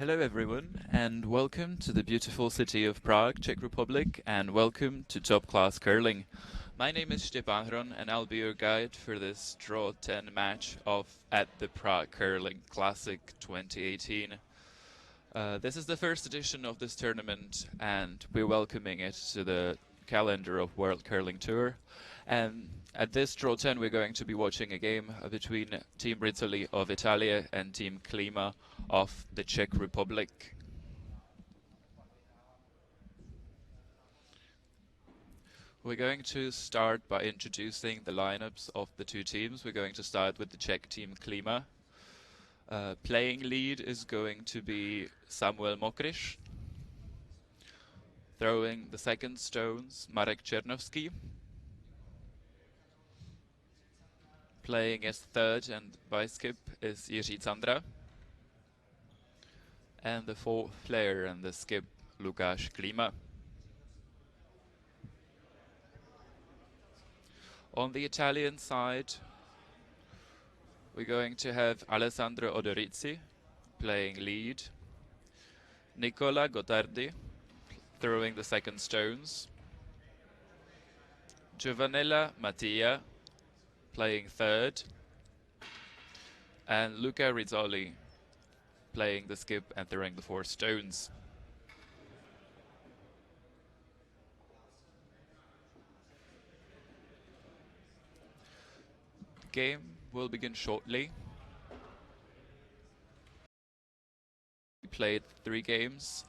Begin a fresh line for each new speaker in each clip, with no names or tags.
Hello everyone, and welcome to the beautiful city of Prague, Czech Republic, and welcome to Top Class Curling. My name is Stepan Hron, and I'll be your guide for this Draw 10 match at the Prague Curling Classic 2018. This is the first edition of this tournament, and we're welcoming it to the calendar of World Curling Tour. And at this Draw 10, we're going to be watching a game between Team Rizzoli of Italia and Team Klima of the Czech Republic. We're going to start by introducing the lineups of the two teams. We're going to start with the Czech team Klima. Playing lead is going to be Samuel Mokryš. Throwing the second stones, Marek Černovský. Playing as third and vice skip is Jiří Candra. And the fourth player and the skip, Lukáš Klima. On the Italian side, we're going to have Alessandro Odorizzi playing lead, Nicola Gottardi throwing the second stones, Giovanella Mattia playing third, and Luca Rizzoli playing the skip and throwing the four stones. The game will begin shortly. We played 3 games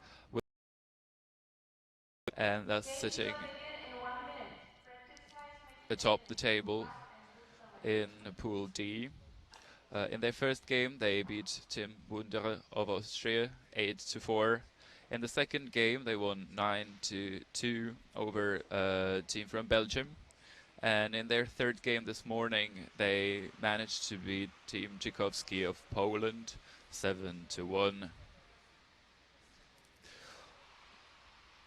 and thus sitting atop the table in Pool D. In their first game, they beat Tim Wunder of Austria 8-4. In the second game, they won 9-2 over a team from Belgium. And in their third game this morning, they managed to beat Team Tchaikovsky of Poland 7-1.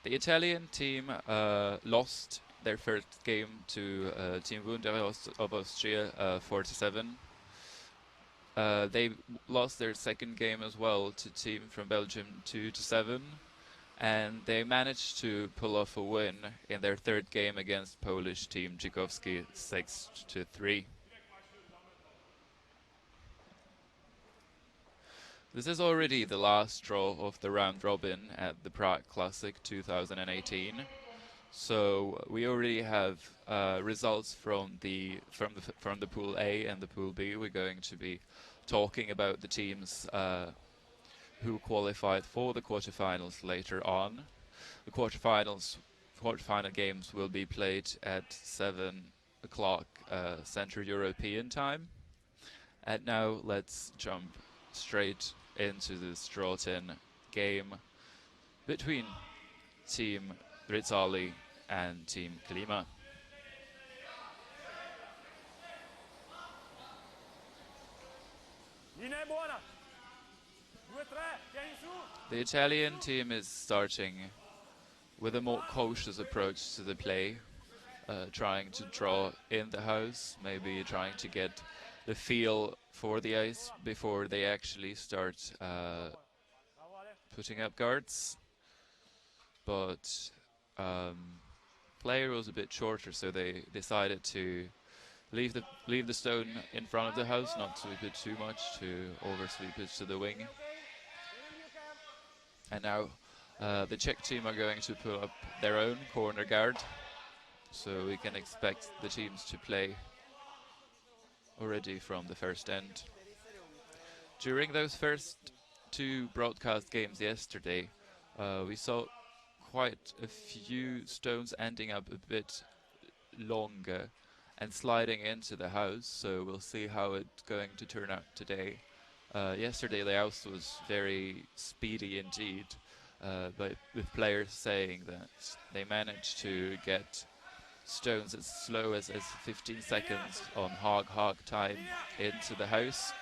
The Italian team lost their first game to Team Wunder of Austria 4-7. They lost their second game as well to team from Belgium 2-7, and they managed to pull off a win in their third game against Polish team Tchaikovsky 6-3. This is already the last draw of the round robin at the Prague Classic 2018. So we already have results from the Pool A and the Pool B. We're going to be talking about the teams who qualified for the quarterfinals later on. The quarterfinal games will be played at 7 o'clock Central European time. And now let's jump straight into this Draw 10 game between Team Rizzoli and Team Klima. The Italian team is starting with a more cautious approach to the play, trying to draw in the house, maybe trying to get the feel for the ice before they actually start putting up guards. But player was a bit shorter, so they decided to leave the stone in front of the house, not sweep it too much, to oversweep it to the wing. And now the Czech team are going to put up their own corner guard, so we can expect the teams to play already from the first end. During those first 2 broadcast games yesterday, we saw quite a few stones ending up a bit longer and sliding into the house, so we'll see how it's going to turn out today. Yesterday the house was very speedy indeed, but with players saying that they managed to get stones as slow as 15 seconds on hog time into the house.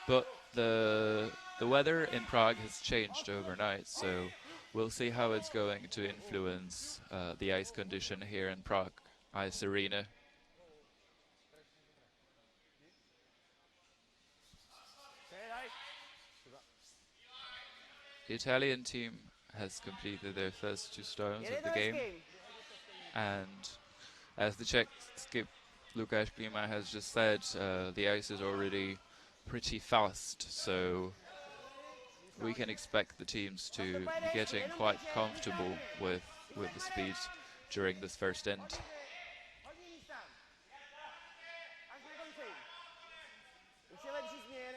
But the weather in Prague has changed overnight, so we'll see how it's going to influence the ice condition here in Prague Ice Arena. The Italian team has completed their first 2 stones of the game, and as the Czech skip Lukáš Klima has just said, the ice is already pretty fast, so we can expect the teams to be getting quite comfortable with the speed during this first end.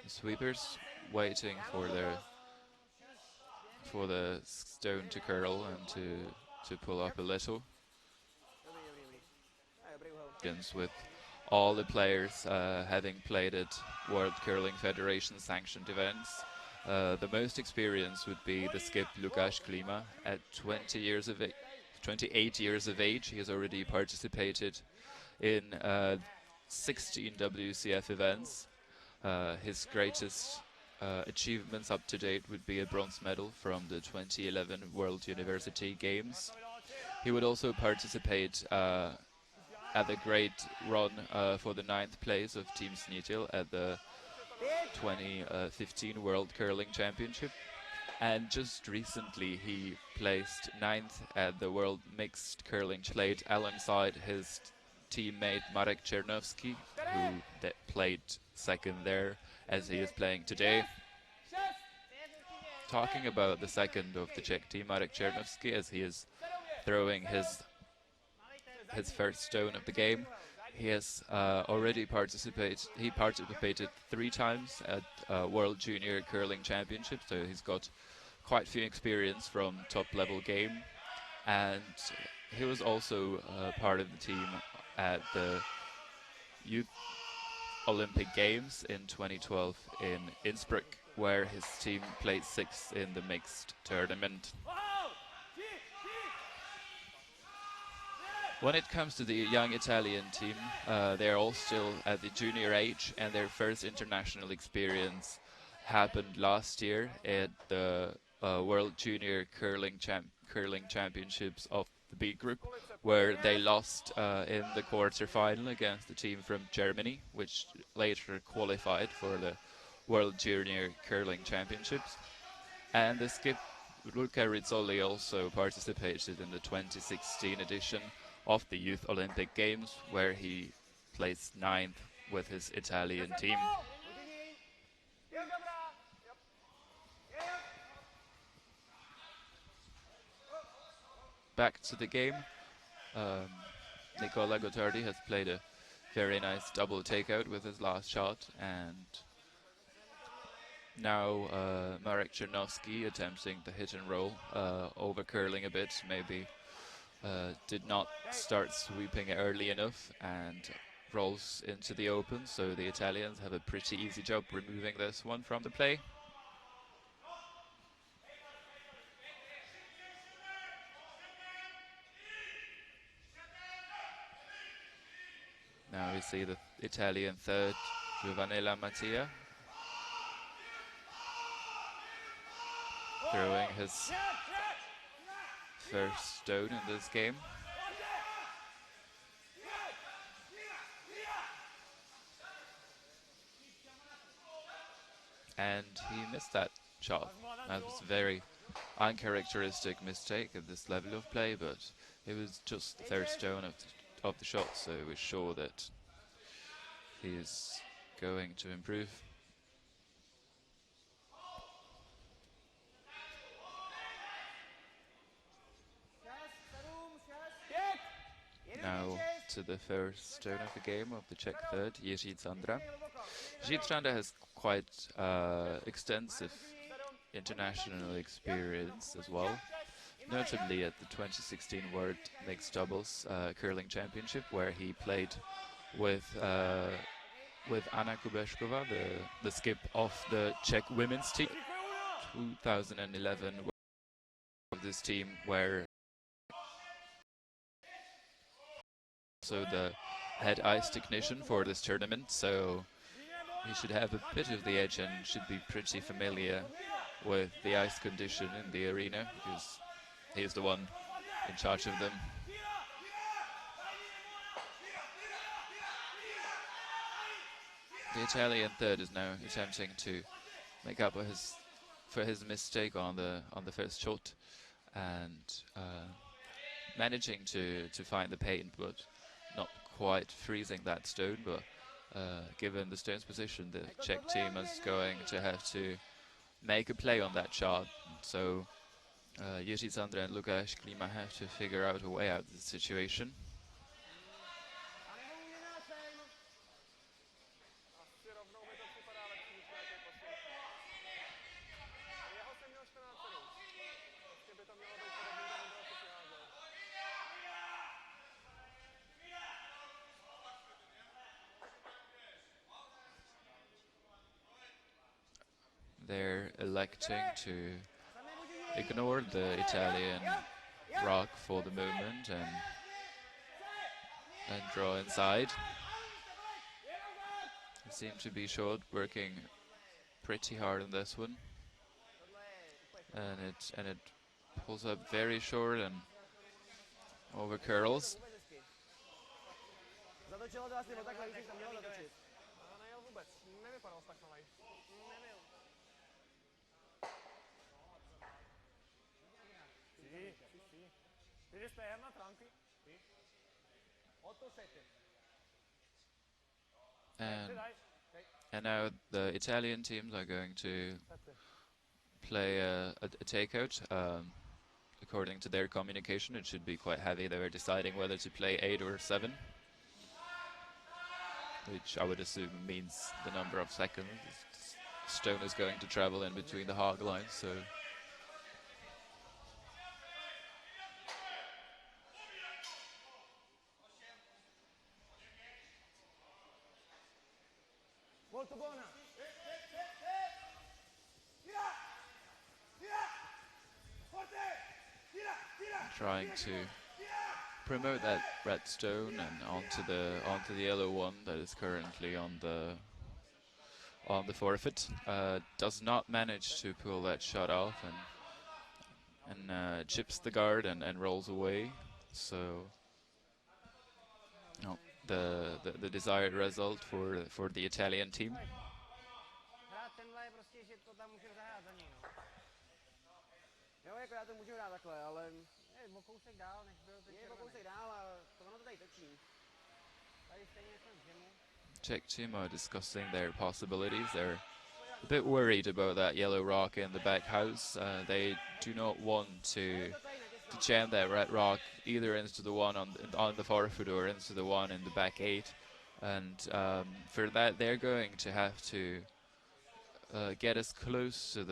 The sweepers waiting for the stone to curl and to pull up a little. With all the players having played at World Curling Federation sanctioned events. The most experienced would be the skip Lukáš Klima at 28 years of age. He has already participated in 16 WCF events. His greatest achievements up to date would be a bronze medal from the 2011 World University Games. He would also participate at the great run for the 9th place of Team Snitil at the 2015 World Curling Championship. And just recently he placed 9th at the World Mixed Curling Played alongside his teammate Marek Czernovsky, who played 2nd there, as he is playing today. Talking about the 2nd of the Czech team, Marek Czernovsky, as he is throwing his first stone of the game. He has already participated 3 times at World Junior Curling Championship, so he's got quite few experience from top level game, and he was also part of the team at the Youth Olympic Games in 2012 in Innsbruck, where his team played 6th in the mixed tournament. When it comes to the young Italian team, they're all still at the junior age, and their first international experience happened last year at the World Junior Curling Championships of the B Group, where they lost in the quarter-final against the team from Germany, which later qualified for the World Junior Curling Championships. And the skip Rizzoli also participated in the 2016 edition of the Youth Olympic Games, where he placed 9th with his Italian team. Back to the game. Nicola Gottardi has played a very nice double takeout with his last shot, and now Marek Czernovsky attempting the hit and roll, over curling a bit, maybe did not start sweeping early enough and rolls into the open, so the Italians have a pretty easy job removing this one from the play. Now we see the Italian 3rd, Giovanella Mattia, throwing his first stone in this game. And he missed that shot. That was a very uncharacteristic mistake at this level of play, but it was just the 3rd stone of the shot, so we're sure that he is going to improve. Now to the first stone of the game of the Czech 3rd, Jiří Candra. Jiří Candra has quite extensive international experience as well, notably at the 2016 World Mixed Doubles Curling Championship, where he played with Anna Kubešková, the skip of the Czech women's team. 2011 of this team, where also the head ice technician for this tournament, so he should have a bit of the edge and should be pretty familiar with the ice condition in the arena, because he is the one in charge of them. The Italian 3rd is now attempting to make up his for his mistake on the first shot, and managing to find the paint, but not quite freezing that stone. But given the stone's position, the Czech team is going to have to make a play on that shot. So Jiří Sandra and Lukáš Klima have to figure out a way out of the situation. They're electing to ignore the Italian rock for the moment and draw inside. They seem to be short, working pretty hard on this one, and it pulls up very short and over curls. And now the Italian teams are going to play a takeout. According to their communication, it should be quite heavy. They were deciding whether to play 8 or 7, which I would assume means the number of seconds. Stone is going to travel in between the hog lines, so trying to promote that red stone and onto the yellow one that is currently on the forfeit. Does not manage to pull that shot off and chips the guard and rolls away. So no, the desired result for the Italian team. Czech team are discussing their possibilities. They're a bit worried about that yellow rock in the back house. They do not want to jam that red rock either into the one on the forfeit or into the one in the back 8, and for that they're going to have to get as close to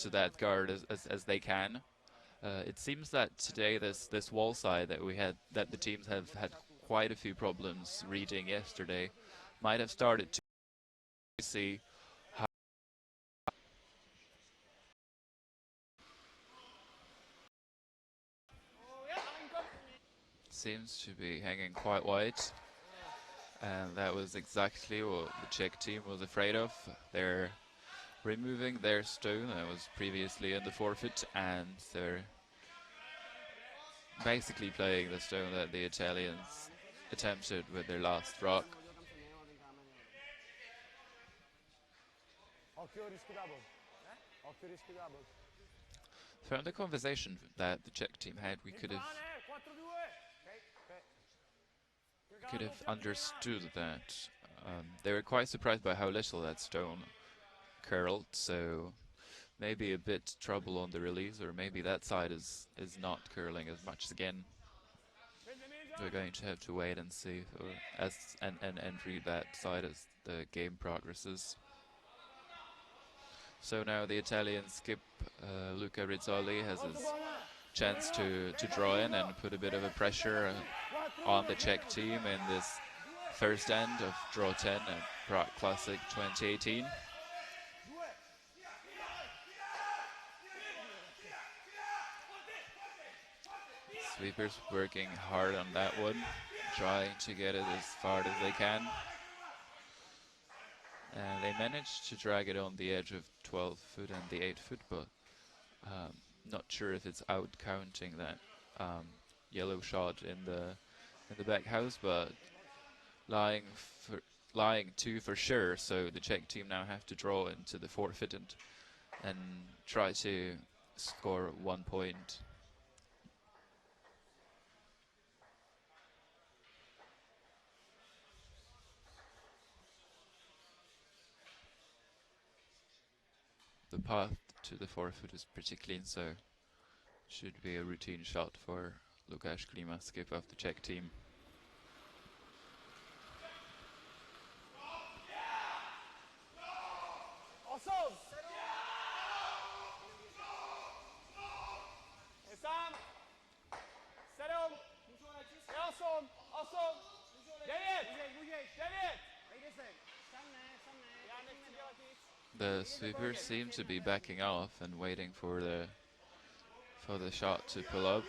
that guard as they can. It seems that today this wall side that the teams have had quite a few problems reading yesterday might have started to see how seems to be hanging quite wide, and that was exactly what the Czech team was afraid of. They're removing their stone that was previously in the forfeit, and they're basically playing the stone that the Italians attempted with their last rock. From the conversation that the Czech team had, we could have understood that they were quite surprised by how little that stone curled, so maybe a bit trouble on the release, or maybe that side is not curling as much again. We're going to have to wait and see, and read that side as the game progresses. So now the Italian skip, Luca Rizzoli, has his chance to draw in and put a bit of a pressure on the Czech team in this first end of draw 10 at Prague Classic 2018. Sweepers working hard on that one, trying to get it as far as they can. And they managed to drag it on the edge of 12 foot and the 8 foot, but not sure if it's out counting that yellow shot in the back house, but lying 2 for sure. So the Czech team now have to draw into the forfeit and and try to score 1 point. The path to the forfeit is pretty clean, so should be a routine shot for Lukáš Klima, skip of the Czech team. The sweepers seem to be backing off and waiting for the shot to pull up.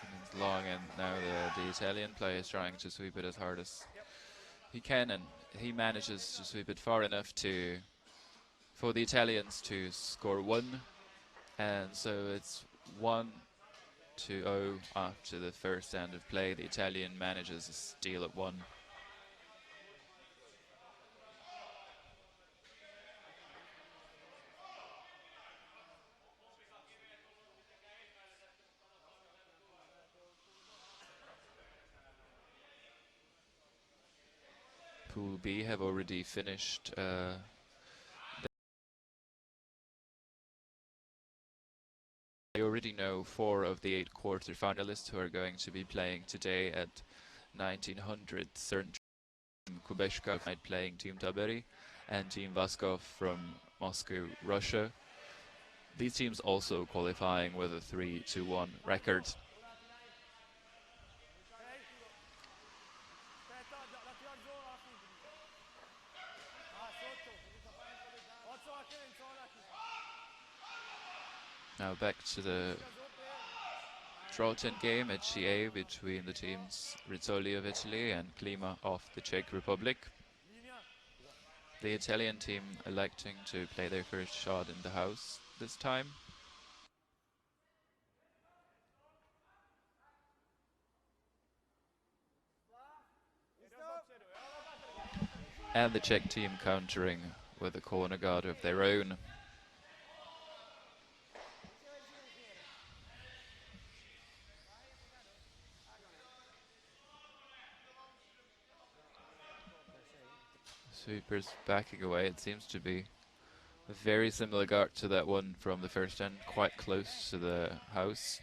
And it's long, and now the Italian player is trying to sweep it as hard as he can, and he manages to sweep it far enough for the Italians to score 1, and so it's 1-0 after the first end of play. The Italian manages a steal at 1. Pool B have already finished. They already know 4 of the 8 quarter-finalists who are going to be playing today at 1900. Certain Kubeshka playing Team Taberi and Team Vaskov from Moscow, Russia. These teams also qualifying with a 3-1 record. Now back to the draw-10 game at GA between the teams Rizzoli of Italy and Klima of the Czech Republic. The Italian team electing to play their first shot in the house this time. And the Czech team countering with a corner guard of their own. Sweepers backing away. It seems to be a very similar guard to that one from the first end, quite close to the house.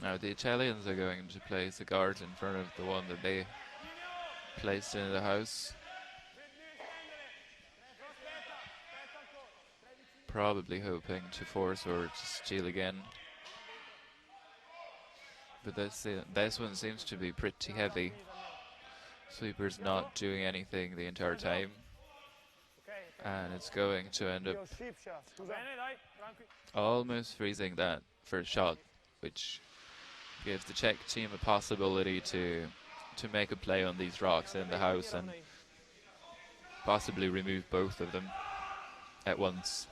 Now the Italians are going to place a guard in front of the one that they placed in the house. Probably hoping to force or to steal again. But this one seems to be pretty heavy. Sweeper's not doing anything the entire time. And it's going to end up almost freezing that first shot, which gives the Czech team a possibility to make a play on these rocks in the house and possibly remove both of them at once.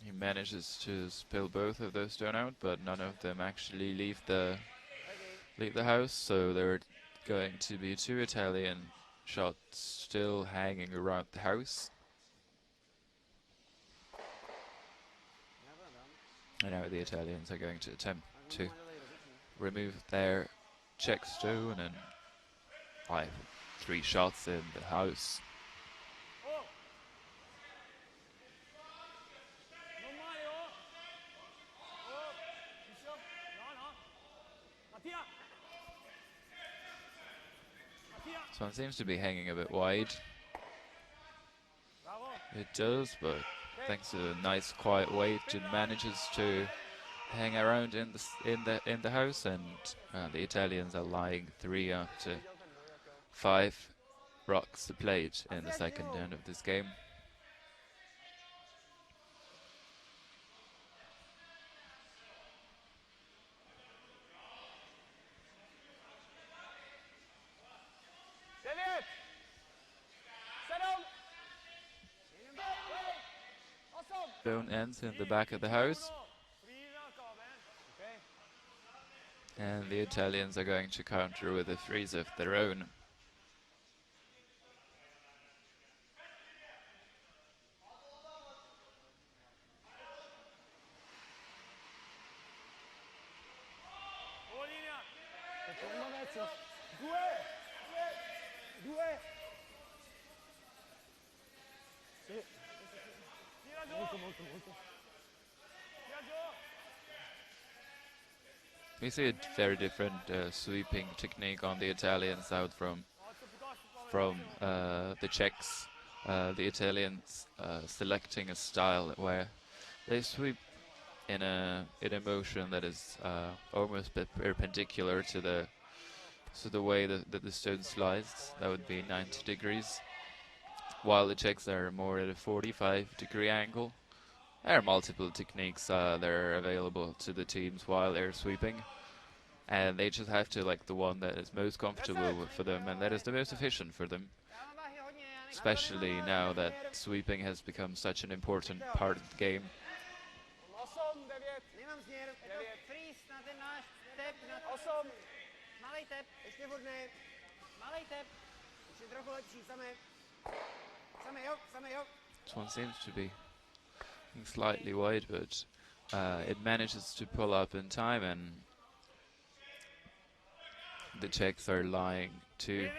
He manages to spill both of those stone out, but none of them actually leave the house, so there are going to be 2 Italian shots still hanging around the house. And now the Italians are going to attempt to remove their Czech stone, and 3 shots in the house. This one seems to be hanging a bit wide. It does, but thanks to a nice quiet weight, it manages to hang around in the house, and the Italians are lying 3 after 5 rocks to plate in the second end of this game. stone ends in the back of the house. And the Italians are going to counter with a freeze of their own. We see a very different sweeping technique on the Italians out from the Czechs. The Italians selecting a style where they sweep in a motion that is almost perpendicular to the way that the stone slides. That would be 90 degrees, while the Czechs are more at a 45-degree angle. There are multiple techniques that are available to the teams while they're sweeping, and they just have to like the one that is most comfortable for them and that is the most efficient for them, especially now that sweeping has become such an important part of the game. This one seems to be slightly wide, but it manages to pull up in time, and the Czechs are lying too.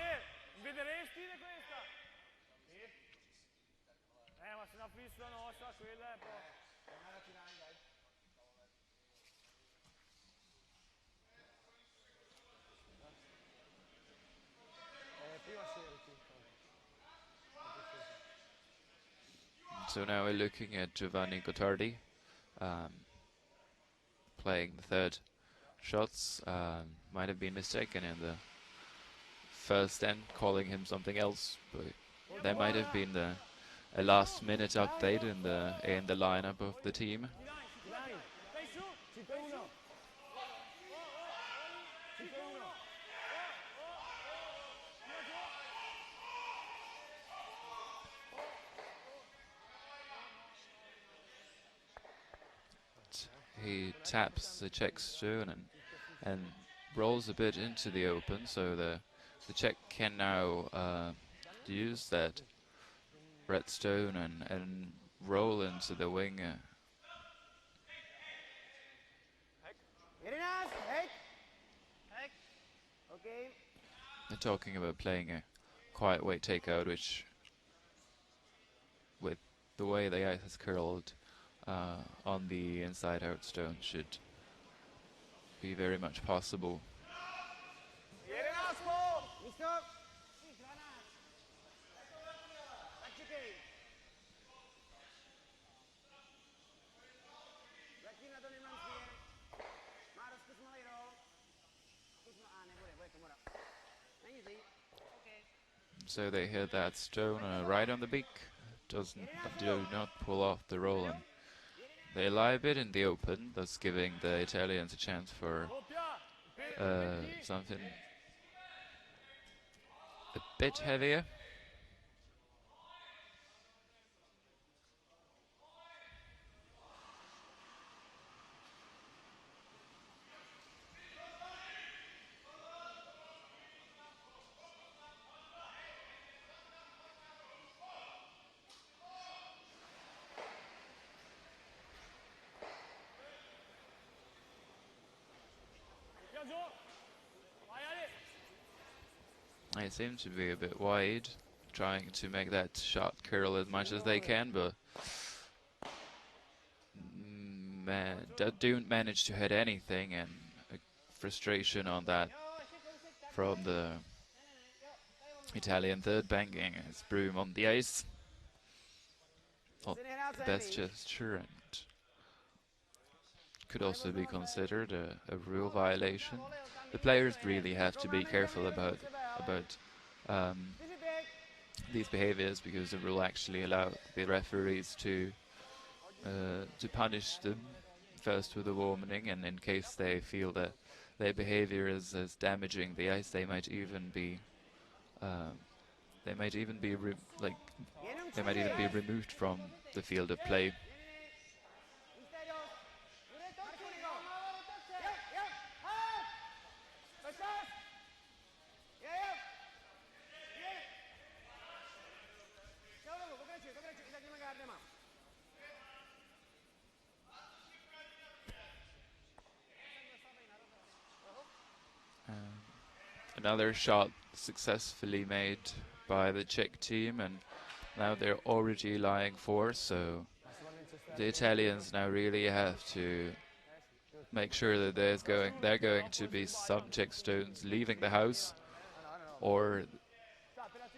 So now we're looking at Giovanni Gottardi playing the third shots. Might have been mistaken in the first end, calling him something else, but there might have been a last-minute update in the lineup of the team. He taps the Czech stone and rolls a bit into the open, so the Czech can now use that red stone and roll into the wing. They're talking about playing a quiet weight takeout, which, with the way the ice has curled on the inside out stone, should be very much possible. So they hit that stone right on the beak. Do not pull off the roll, and they lie a bit in the open, thus giving the Italians a chance for something a bit heavier. They seem to be a bit wide, trying to make that shot curl as much as they can, but don't manage to hit anything, and frustration on that from the Italian third, banging his broom on the ice. Not the best gesture, and could also be considered a rule violation. The players really have to be careful about these behaviors, because the rule actually allows the referees to punish them first with a warning, and in case they feel that their behavior is damaging the ice, they might even be removed from the field of play. another shot successfully made by the Czech team, and now they're already lying 4, so the Italians now really have to make sure that they're going to be some Czech stones leaving the house, or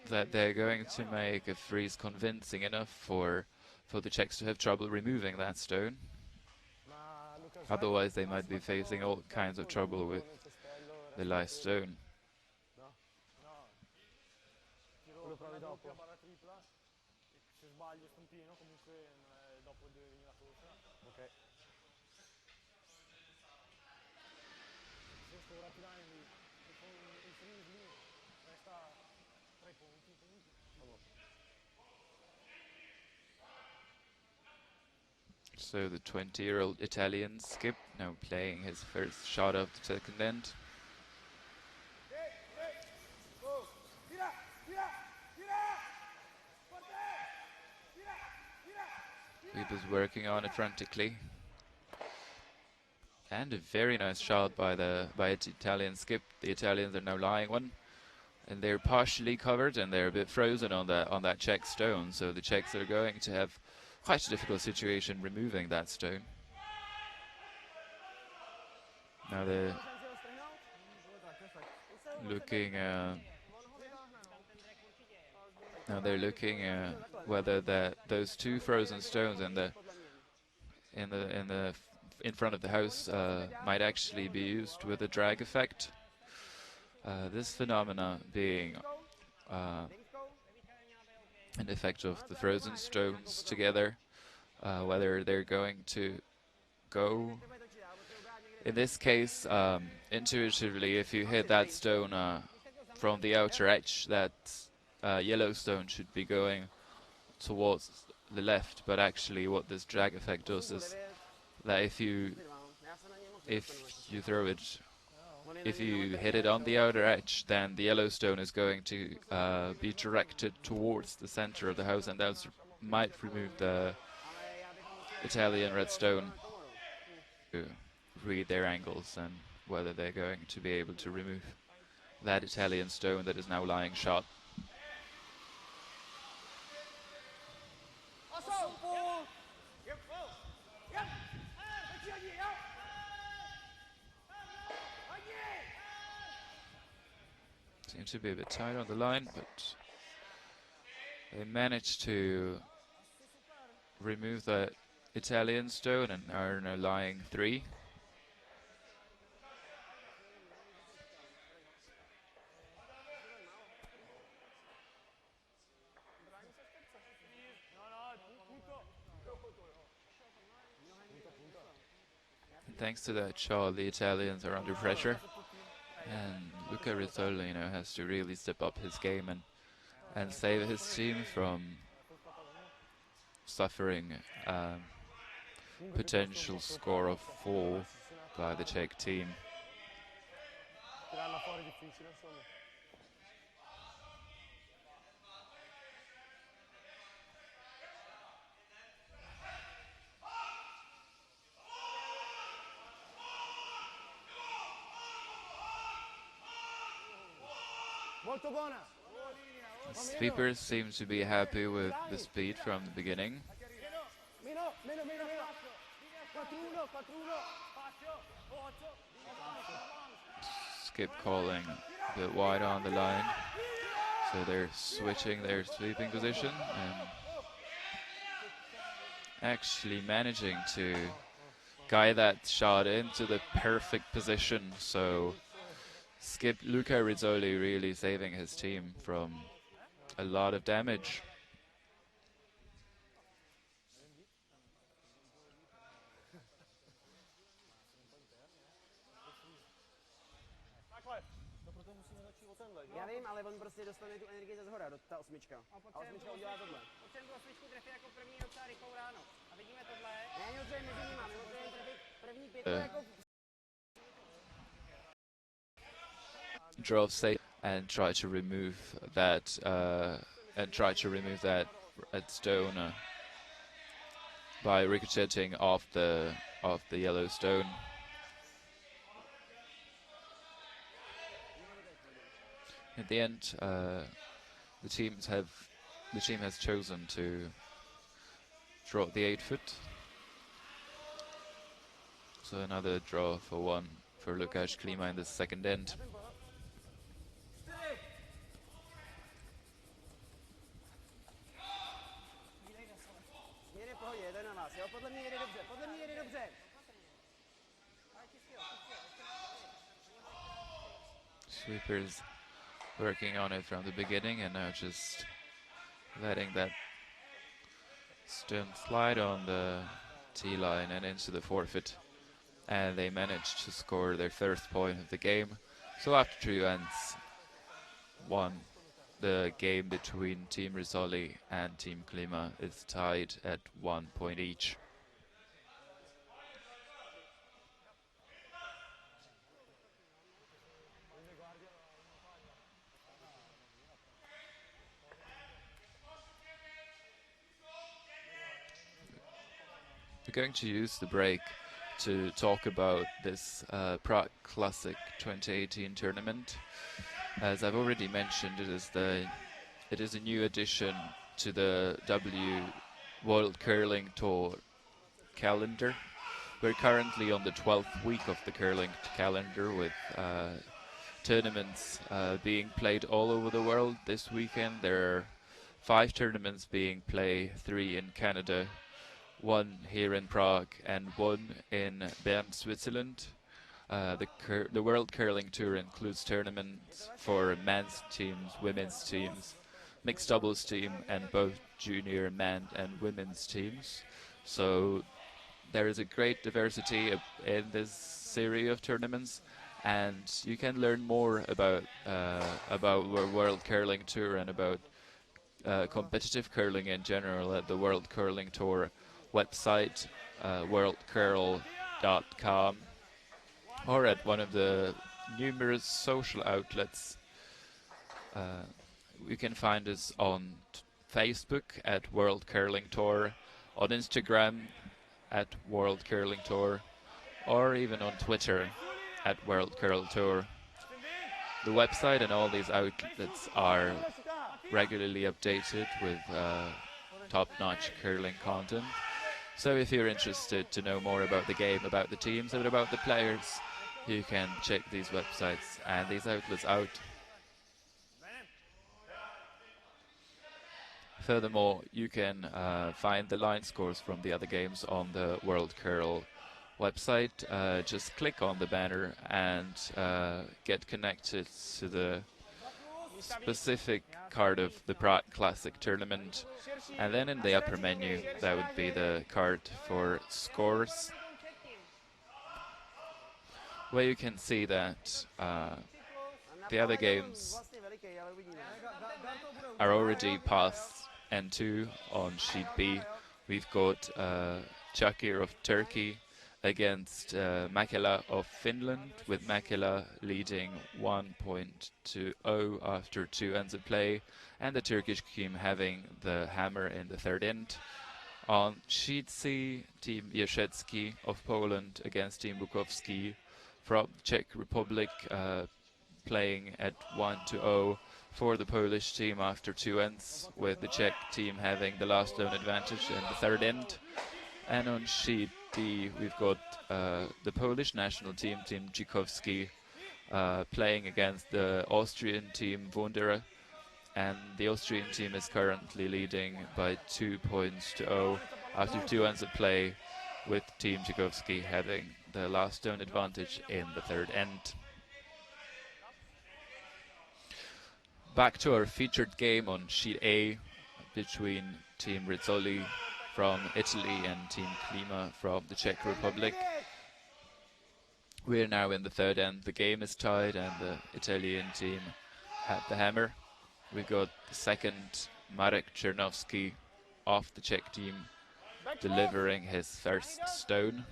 that they're going to make a freeze convincing enough for the Czechs to have trouble removing that stone. Otherwise they might be facing all kinds of trouble with the live stone. So the 20-year-old Italian Skip now playing his first shot of the second end. Skip is working on it frantically. And a very nice shot by the Italian Skip. The Italians are now lying 1, and they're partially covered and they're a bit frozen on that Czech stone. So the Czechs are going to have quite a difficult situation removing that stone. Now they're looking. Now they're looking whether those 2 frozen stones in front of the house might actually be used with a drag effect. This phenomena being an effect of the frozen stones together, whether they're going to go. In this case, intuitively, if you hit that stone from the outer edge, that yellow stone should be going towards the left, but actually what this drag effect does is that if you throw it, if you hit it on the outer edge, then the yellow stone is going to be directed towards the center of the house, and that might remove the Italian red stone. To read their angles and whether they're going to be able to remove that Italian stone that is now lying shot. Seems to be a bit tight on the line, but they managed to remove the Italian stone and are now lying 3. And thanks to that shot, the Italians are under pressure, and Rizzoli has to really step up his game and save his team from suffering potential score of 4 by the Czech team. The sweepers seem to be happy with the speed from the beginning. Skip calling a bit wide on the line, so they're switching their sweeping position and actually managing to guide that shot into the perfect position. So Luca Rizzoli really saving his team from a lot of damage.
Já vím, ale on prostě dostane tu energii ze zhora, ta osmička. A osmička udělá tohle. Potřebuji tu osmičku trefit jako první docela rychlou ráno. A vidíme tohle. Ne, mě potřebujeme mezi nimi, my potřebujeme trefit první 5 jako...
Drove safe and try to remove that red stone by ricocheting off the yellow stone. In the end, the team has chosen to draw the 8-foot. So another draw for 1 for Lukáš Klima in the second end. Sweepers working on it from the beginning and now just letting that stone slide on the tee line and into the forfeit. And they managed to score their first point of the game. So after 2 ends, the game between Team Rizzoli and Team Klima is tied at 1 point each. We're going to use the break to talk about this Prague Classic 2018 tournament. As I've already mentioned, it is a new addition to the World Curling Tour calendar. We're currently on the 12th week of the curling calendar with tournaments being played all over the world. This weekend there are 5 tournaments being played, 3 in Canada, 1 here in Prague and 1 in Bern, Switzerland. The World Curling Tour includes tournaments for men's teams, women's teams, mixed doubles team and both junior men and women's teams. So there is a great diversity in this series of tournaments, and you can learn more about World Curling Tour and about competitive curling in general at the World Curling Tour website, worldcurl.com, or at one of the numerous social outlets. You can find us on Facebook at World Curling Tour, on Instagram at World Curling Tour, or even on Twitter at World Curl Tour. The website and all these outlets are regularly updated with top-notch curling content. So if you're interested to know more about the game, about the teams, and about the players, you can check these websites and these outlets out. Furthermore, you can find the line scores from the other games on the World Curl website. Just click on the banner and get connected to the specific card of the Prague Classic tournament, and then in the upper menu that would be the card for scores, where you can see that the other games are already past N2 on sheet B. We've got Çakır of Turkey against Mäkelä of Finland, with Mäkelä leading 1.20 after 2 ends of play, and the Turkish team having the hammer in the third end. On sheet C, Team Jaszewski of Poland against Team Bukowski from Czech Republic, playing at 1-0 for the Polish team after 2 ends, with the Czech team having the last zone advantage in the third end. And on sheet D, we've got the Polish national team, Team Dzikowski, playing against the Austrian team, Wunderer, and the Austrian team is currently leading by 2-0 after 2 ends of play, with Team Dzikowski having the last zone advantage in the third end. Back to our featured game on sheet A between Team Rizzoli from Italy and Team Klima from the Czech Republic. We are now in the third end. The game is tied and the Italian team at the hammer. We got the second Marek Czernovsky off the Czech team, delivering his first stone,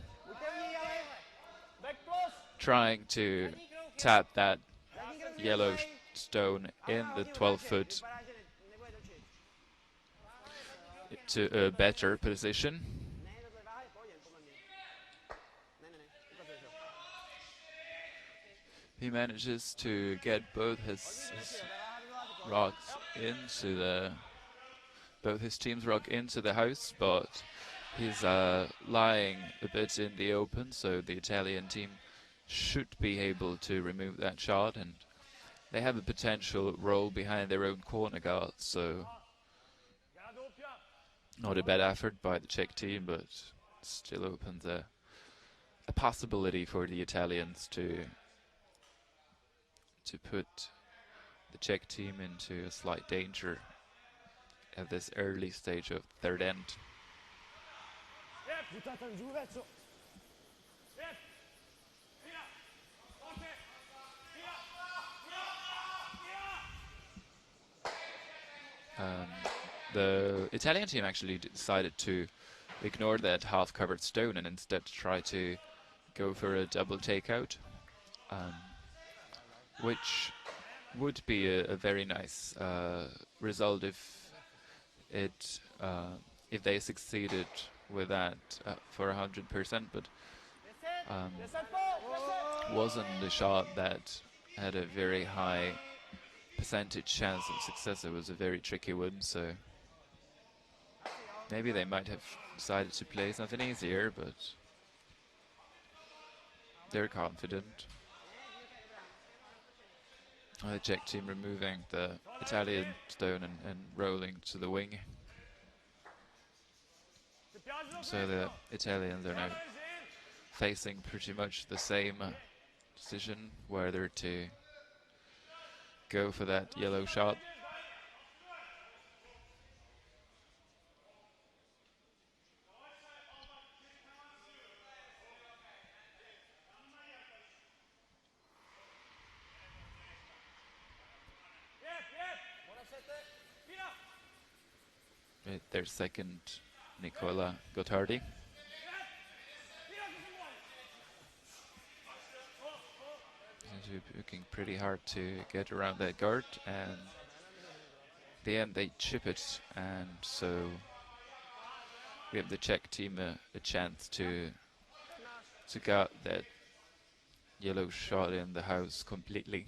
trying to tap that yellow stone in the 12-foot to a better position. He manages to get both his rocks into the both his team's rock into the house, but he's lying a bit in the open, so the Italian team should be able to remove that shot, and they have a potential roll behind their own corner guard, so not a bad effort by the Czech team, but still opens a possibility for the Italians to put the Czech team into a slight danger at this early stage of third end. The Italian team actually decided to ignore that half-covered stone and instead try to go for a double takeout, which would be a very nice result if they succeeded with that for 100%, but wasn't the shot that had a very high percentage chance of success. It was a very tricky one, so maybe they might have decided to play something easier, but they're confident. The Czech team removing the Italian stone and rolling to the wing. So the Italians are now facing pretty much the same decision, whether to go for that yellow shot. Their second, Nicola Gottardi. Looking pretty hard to get around that guard, and in the end they chip it, and so we have the Czech team a chance to get that yellow shot in the house completely.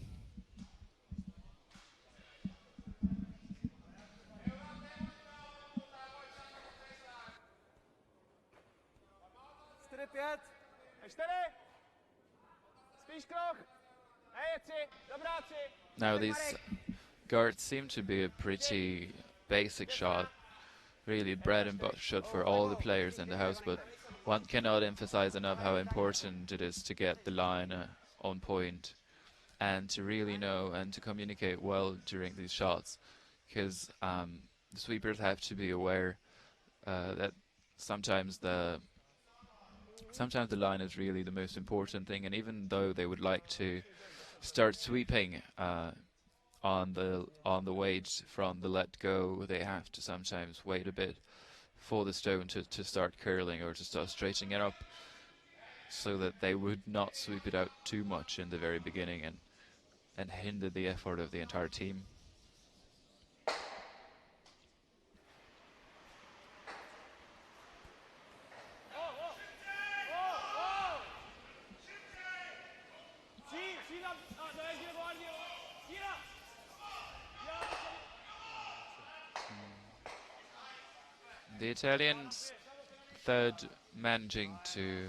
Now these guards seem to be a pretty basic shot, really bread and butter shot for all the players in the house, but one cannot emphasize enough how important it is to get the line on point and to really know and to communicate well during these shots, because the sweepers have to be aware that sometimes the line is really the most important thing, and even though they would like to start sweeping on the wait from the let go, they have to sometimes wait a bit for the stone to start curling or to start straightening it up, so that they would not sweep it out too much in the very beginning and hinder the effort of the entire team. The Italians third managing to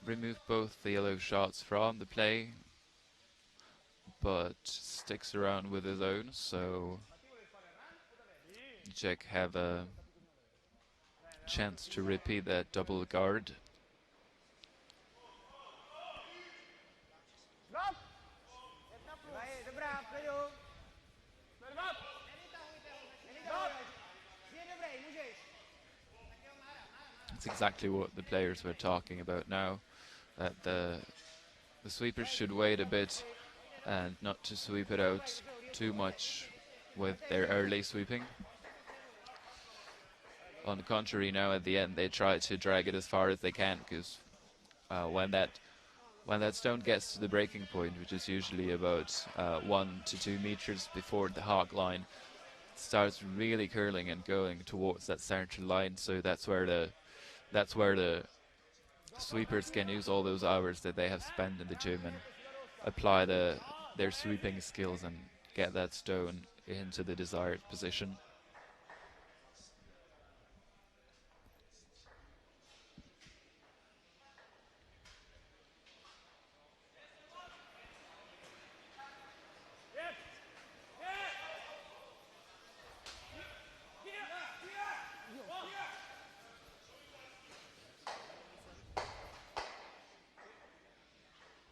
remove both the yellow shots from the play, but sticks around with his own, so the Czech have a chance to repeat that double guard. That's exactly what the players were talking about now, that the sweepers should wait a bit and not to sweep it out too much with their early sweeping. On the contrary, now at the end they try to drag it as far as they can, because when that stone gets to the breaking point, which is usually about 1 to 2 meters before the hog line, it starts really curling and going towards that central line. So that's where the sweepers can use all those hours that they have spent in the gym and apply their sweeping skills and get that stone into the desired position.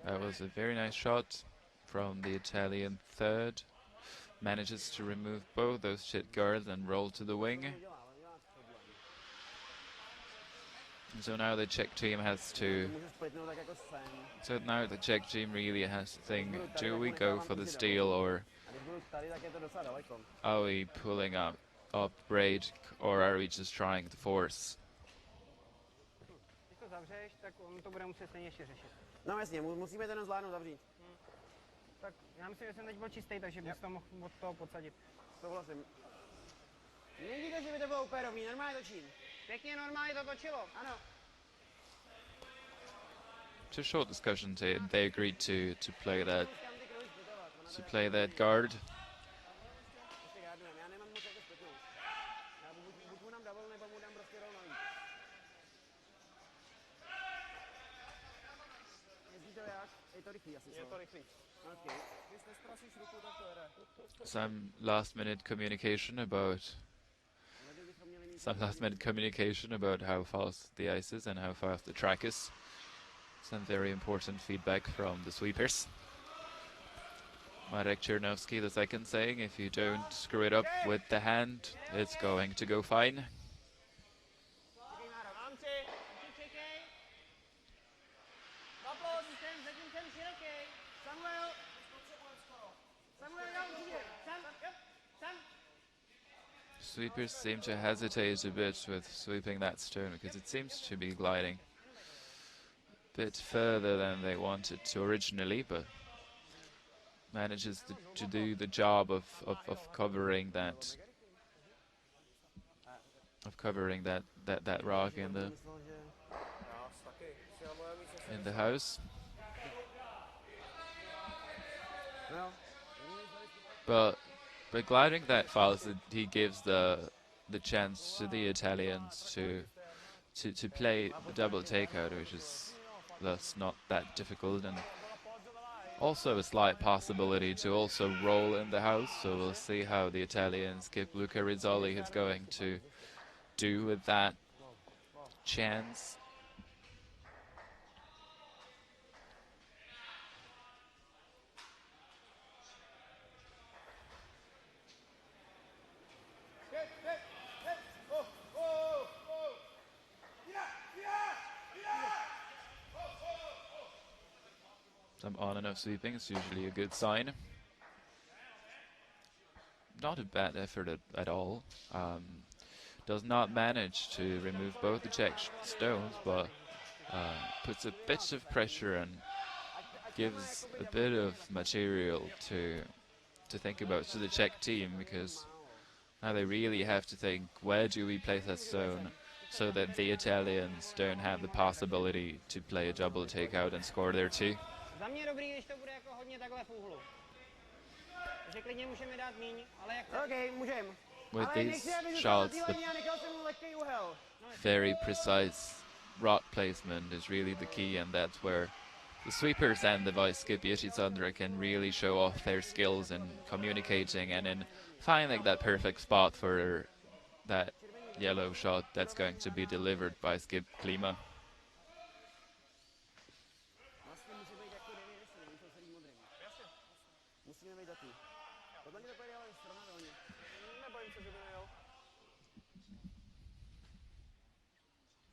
That was a very nice shot from the Italian third. Manages to remove both those shit guards and roll to the wing. So now the Czech team has to. So now the Czech team really has to think: do we go for the steal, or are we pulling up braid, or are we just trying to force?
No jasně, musíme ten zvládnout zavřít. Tak já myslím, že jsem teď byl čistý, takže bys to mohl od toho podsadit. Souhlasím. Nevidíte, že by to bylo úplně rovný, normálně točím. Pěkně normálně to točilo. Ano.
To short discussion, they agreed to play that guard. Some last minute communication about how fast the ice is and how fast the track is. Some very important feedback from the sweepers. Marek Chernovsky, the second, saying if you don't screw it up with the hand, it's going to go fine. Sweepers seem to hesitate a bit with sweeping that stone because it seems to be gliding a bit further than they wanted to originally, but manages to do the job of covering that rock in the house. But gliding that fast, he gives the chance to the Italians to play the double takeout, which is thus not that difficult, and also a slight possibility to also roll in the house. So we'll see how the Italian skip Luca Rizzoli is going to do with that chance. Some on and off sweeping is usually a good sign. Not a bad effort at all. Does not manage to remove both the Czech stones, but puts a bit of pressure and gives a bit of material to think about to the Czech team, because now they really have to think, where do we place that stone so that the Italians don't have the possibility to play a double takeout and score there too.
Za mě dobrý, když to bude jako hodně takhle v úhlu. Takže klidně můžeme dát míň, ale jak okay, můžeme.
With these shots, the very precise rock placement is really the key, and that's where the sweepers and the vice skip Yeshitsandra can really show off their skills in communicating and in finding that perfect spot for that yellow shot that's going to be delivered by skip Klima.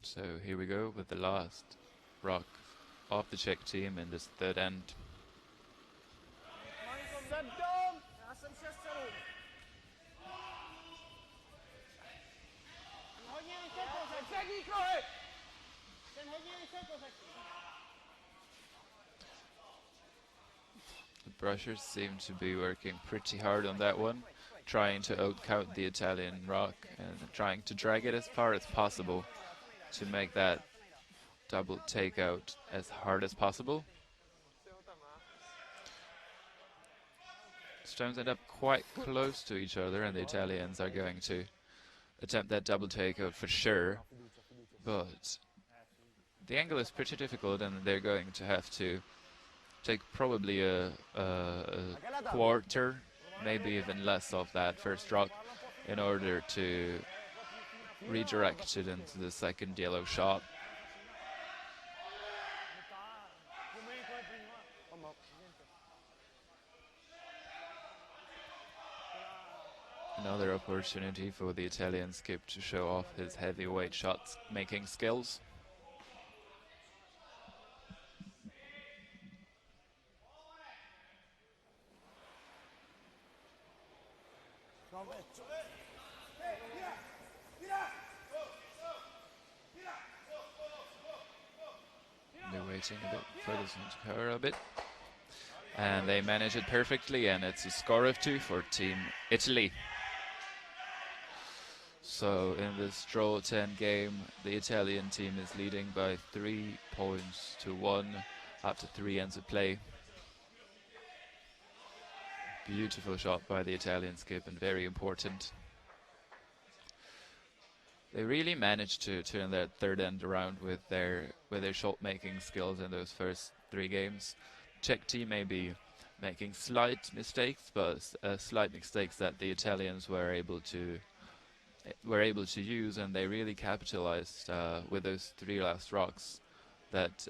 So here we go with the last rock of the Czech team in this third end. The brushers seem to be working pretty hard on that one, trying to outcount the Italian rock and trying to drag it as far as possible to make that double takeout as hard as possible. Stones end up quite close to each other, and the Italians are going to attempt that double takeout for sure. But the angle is pretty difficult, and they're going to have to take probably a quarter, maybe even less of that first rock in order to redirect it into the second yellow shot. Another opportunity for the Italian skip to show off his heavyweight shots making skills. They're waiting a bit for this one to cover a bit. And they manage it perfectly, and it's a score of 2 for Team Italy. So in this draw 10 game, the Italian team is leading by 3 points to 1 after 3 ends of play. Beautiful shot by the Italian skip, and very important. They really managed to turn that third end around with their shot making skills in those first 3 games. Czech team may be making slight mistakes, but slight mistakes that the Italians were able to use, and they really capitalized with those 3 last rocks. That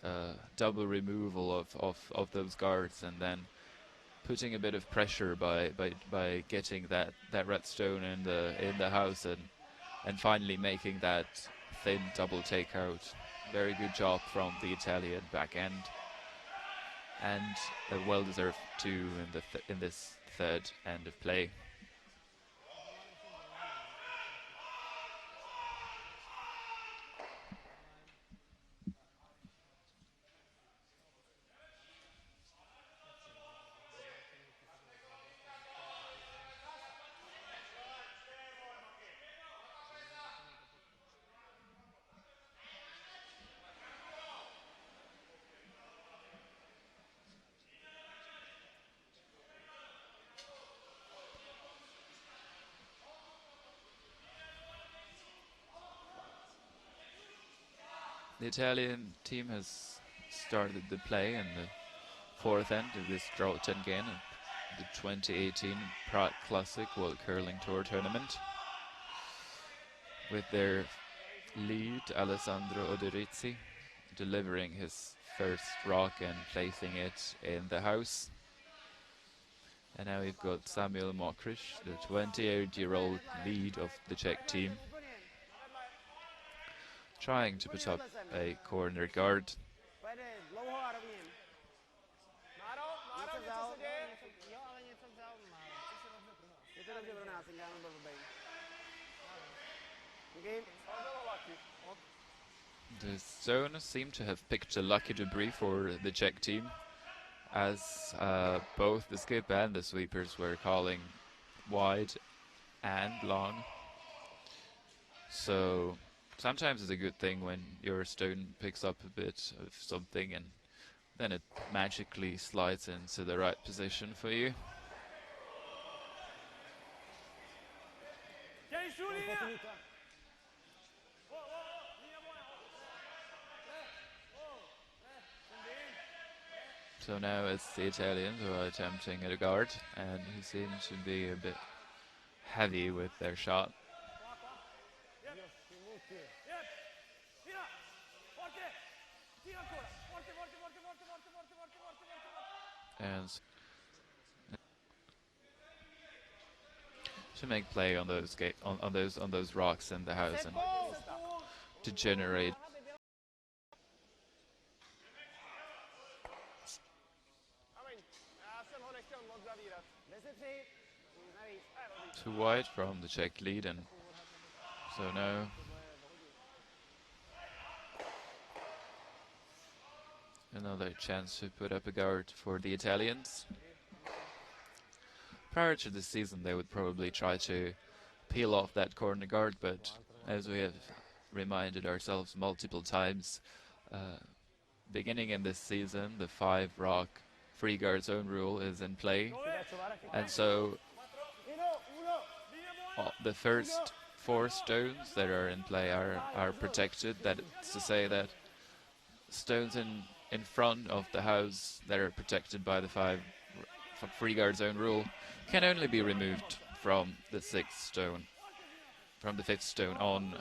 double removal of those guards, and then putting a bit of pressure by getting that red stone in the house, and finally making that thin double takeout. Very good job from the Italian back end, and a well-deserved 2 in this third end of play. The Italian team has started the play in the 4th end of this draw 10 game of the 2018 Prague Classic World Curling Tour Tournament. With their lead, Alessandro Odorizzi delivering his first rock and placing it in the house. And now we've got Samuel Mokrish, the 28-year-old lead of the Czech team, trying to put up a corner guard. The zoners seem to have picked a lucky debris for the Czech team, as both the skip and the sweepers were calling wide and long. So sometimes it's a good thing when your stone picks up a bit of something and then it magically slides into the right position for you. So now it's the Italians who are attempting a guard, and he seems to be a bit heavy with their shot. And to make play on those on those rocks in the house and to generate. Too wide from the Czech lead, and so now another chance to put up a guard for the Italians. Prior to the season, they would probably try to peel off that corner guard, but as we have reminded ourselves multiple times, beginning in this season, the 5 rock free guard zone rule is in play, and so the first 4 stones that are in play are protected. That's to say that stones in front of the house that are protected by the 5 free guard zone rule can only be removed from the 6th stone, from the 5th stone on.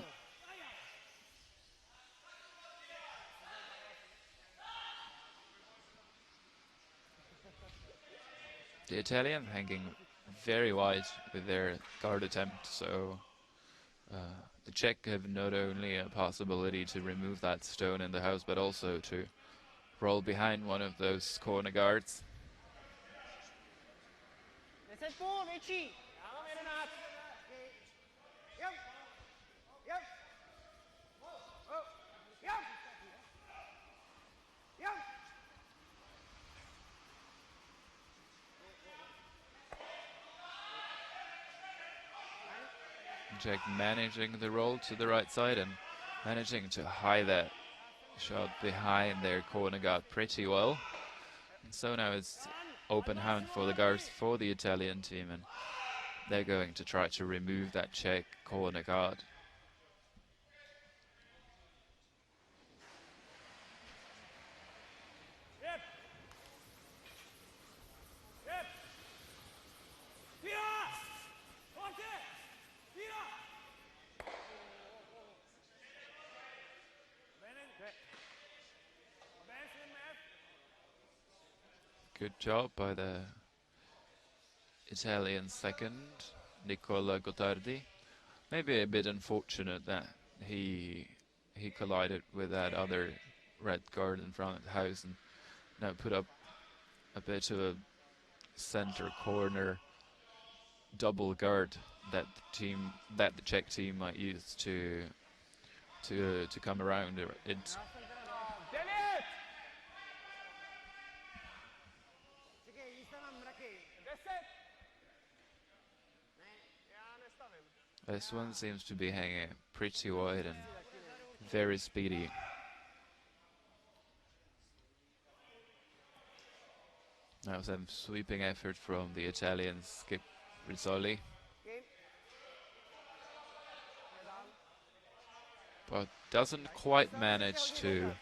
The Italian hanging very wide with their guard attempt, so the Czech have not only a possibility to remove that stone in the house, but also to roll behind one of those corner guards. Czech managing the roll to the right side and managing to hide that shot behind their corner guard pretty well. And so now it's open hand for the guards for the Italian team, and they're going to try to remove that Czech corner guard. Good job by the Italian second, Nicola Gottardi. Maybe a bit unfortunate that he collided with that other red guard in front of the house and now put up a bit of a center corner double guard that the Czech team might use to come around it. This one seems to be hanging pretty wide and very speedy. Now some sweeping effort from the Italian skip Rizzoli, but doesn't quite manage to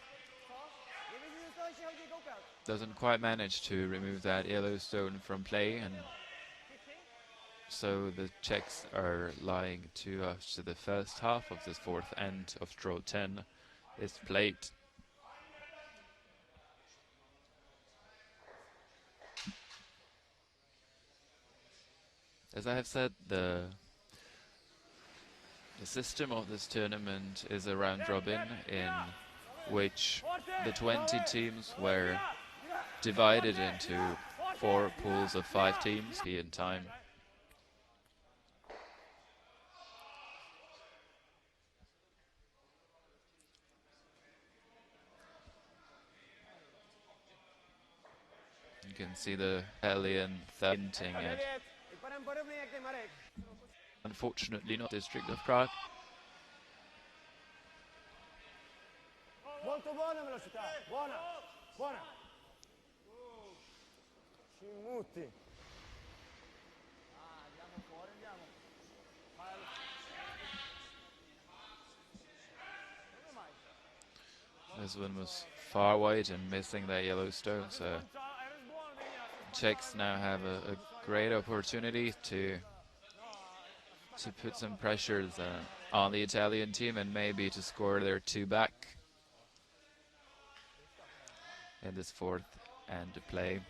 remove that yellow stone from play, and so the Czechs are lying 2 after the first half of this 4th end of draw 10 is played. As I have said, the system of this tournament is a round robin in which the 20 teams were divided into 4 pools of 5 teams in time. You can see the Italian hinting at, unfortunately not District of Prague.
Molto buona velocità, buona, buona. Ci muti. Andiamo fuori, andiamo.
This one was far wide and missing that yellow stone, so Czechs now have a great opportunity to put some pressures on the Italian team and maybe to score their 2 back in this 4th end to play.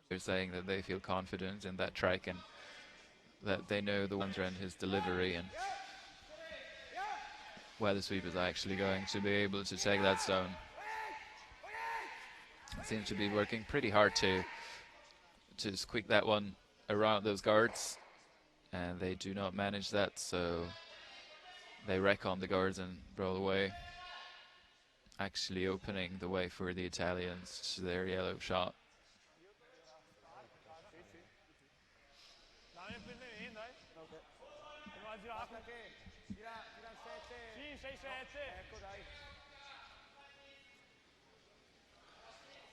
They're saying that they feel confident in that track and that they know the ones and his delivery and where the sweep is actually going to be able to take that stone. Seems to be working pretty hard to squeak that one around those guards, and they do not manage that, so they wreck on the guards and roll away, actually opening the way for the Italians to their yellow shot.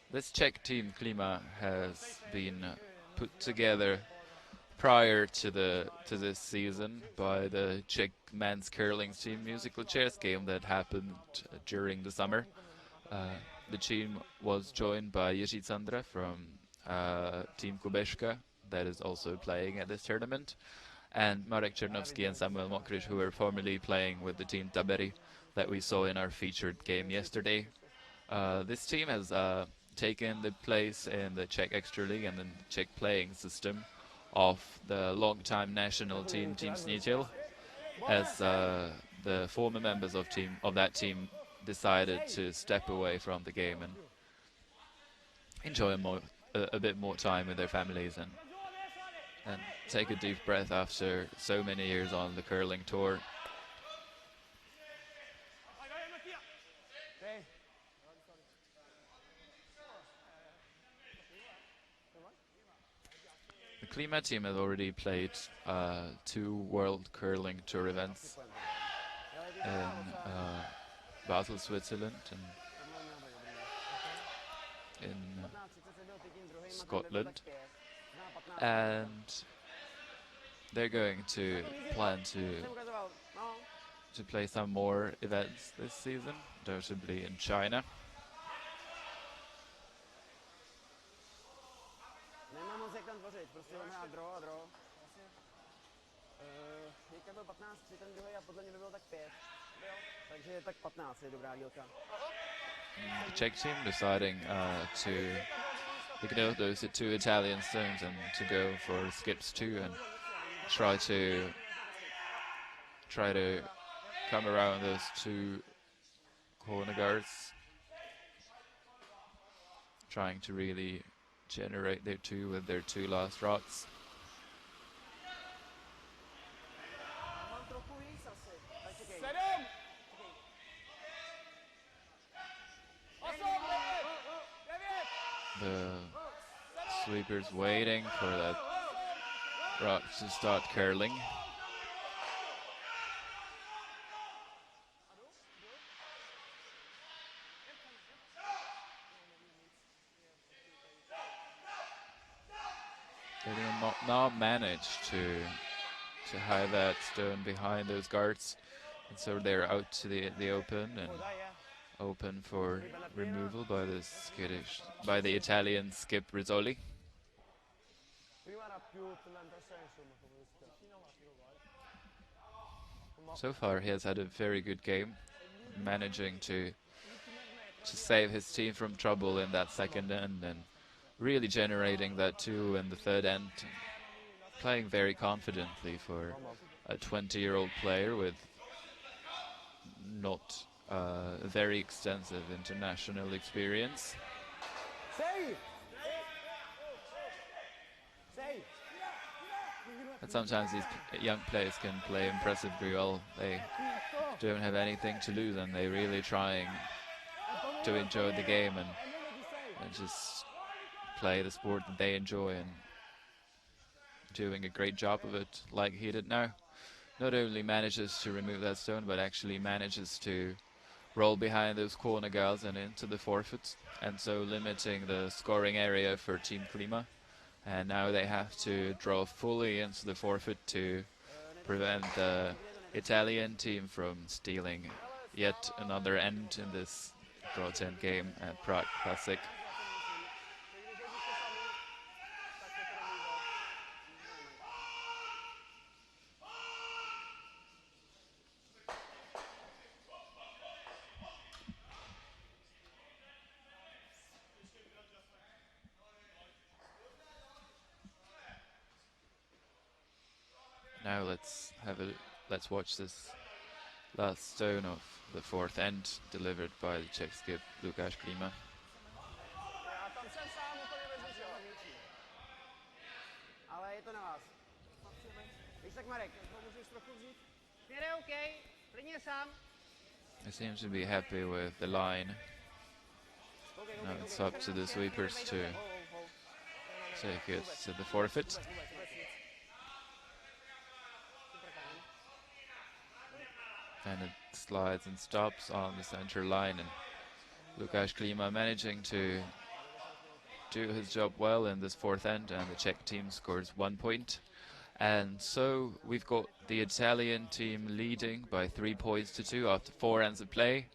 This Czech team, Klima, has been put together prior to this season by the Czech men's curling team musical chairs game that happened during the summer. The team was joined by Jiří Candra from Team Kubeška, that is also playing at this tournament, and Marek Černovský and Samuel Mokryš, who were formerly playing with the team Taberi that we saw in our featured game yesterday. This team has taken the place in the Czech Extra League and the Czech playing system of the long-time national team, Team Snitil, as the former members of that team decided to step away from the game and enjoy a bit more time with their families and take a deep breath after so many years on the curling tour. The Klima team has already played 2 World Curling Tour events in Basel, Switzerland, and in Scotland, and they're going to plan to play some more events this season, notably in China. The Czech team deciding to ignore those 2 Italian stones and to go for skips 2 and try to come around those 2 corner guards, trying to really generate their 2 with their 2 last rods. The sweeper's waiting for that rod to start curling. They did not manage to hide that stone behind those guards, and so they're out to the open and open for removal by the Italian skip Rizzoli. So far he has had a very good game, managing to save his team from trouble in that second end and really generating that 2 in the third end, playing very confidently for a 20-year-old player with not very extensive international experience. And sometimes these young players can play impressively well. They don't have anything to lose and they're really trying to enjoy the game and just play the sport that they enjoy and doing a great job of it like he did now. Not only manages to remove that stone, but actually manages to roll behind those corner guards and into the forfeit, and so limiting the scoring area for Team Klima. And now they have to draw fully into the forfeit to prevent the Italian team from stealing yet another end in this draw 10 game at Prague Classic. Now let's watch this last stone of the 4th end delivered by the Czech skip Lukáš Klima. They seem to be happy with the line. Now it's up to the sweepers to take it to the forfeit. and it slides and stops on the center line, and Lukáš Klima managing to do his job well in this fourth end, and the Czech team scores 1 point. And so we've got the Italian team leading by 3 points to 2 after 4 ends of play,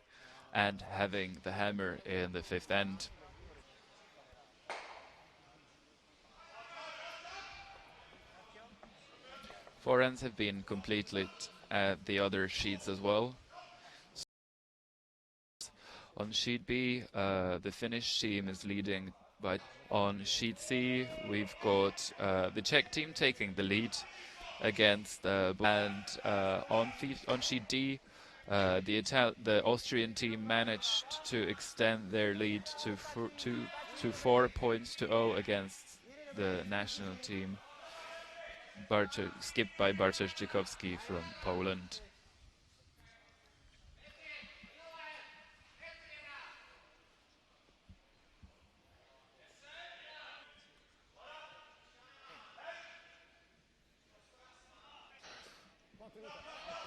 and having the hammer in the fifth end. Four ends have been completed at the other sheets as well. On sheet B, the Finnish team is leading by. On sheet C, we've got the Czech team taking the lead against and on sheet D, the Austrian team managed to extend their lead to 4 points to 0 against the national team, skipped by Bartosz Dzikowski from Poland.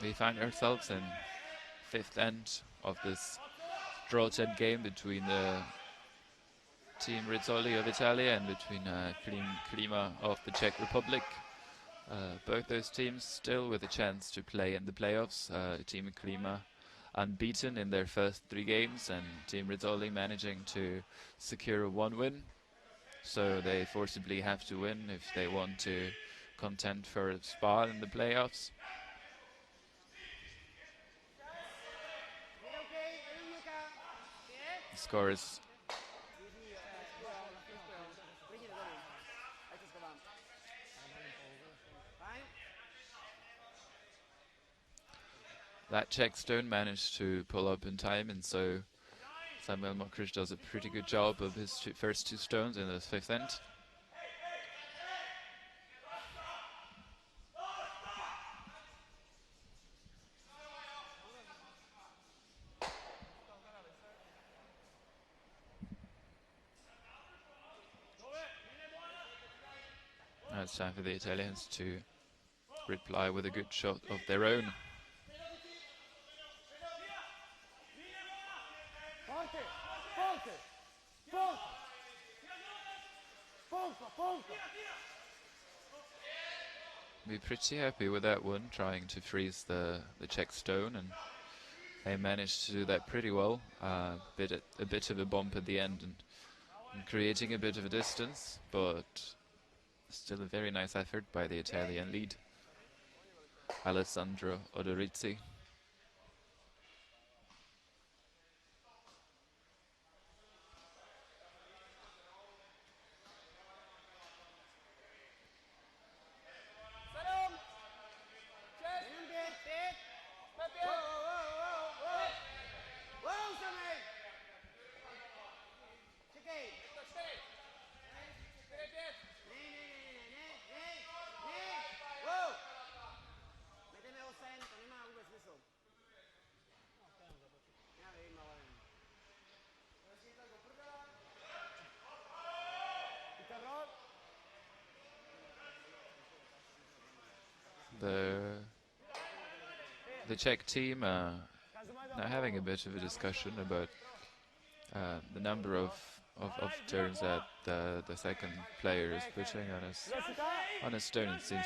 We find ourselves in fifth end of this draw-10 game between the team Rizzoli of Italia and between Klima of the Czech Republic. Both those teams still with a chance to play in the playoffs. Team Klima unbeaten in their first 3 games, and Team Rizzoli managing to secure 1 win. So they forcibly have to win if they want to contend for a spot in the playoffs. The score is that Czech stone managed to pull up in time, and so Samuel Mokric does a pretty good job of his first 2 stones in the fifth end. Now it's time for the Italians to reply with a good shot of their own. Be pretty happy with that one, trying to freeze the Czech stone, and they managed to do that pretty well. A bit of a bump at the end and creating a bit of a distance, but still a very nice effort by the Italian lead, Alessandro Odorizzi. The Czech team now having a bit of a discussion about the number of turns that the second player is putting on his stone. It seems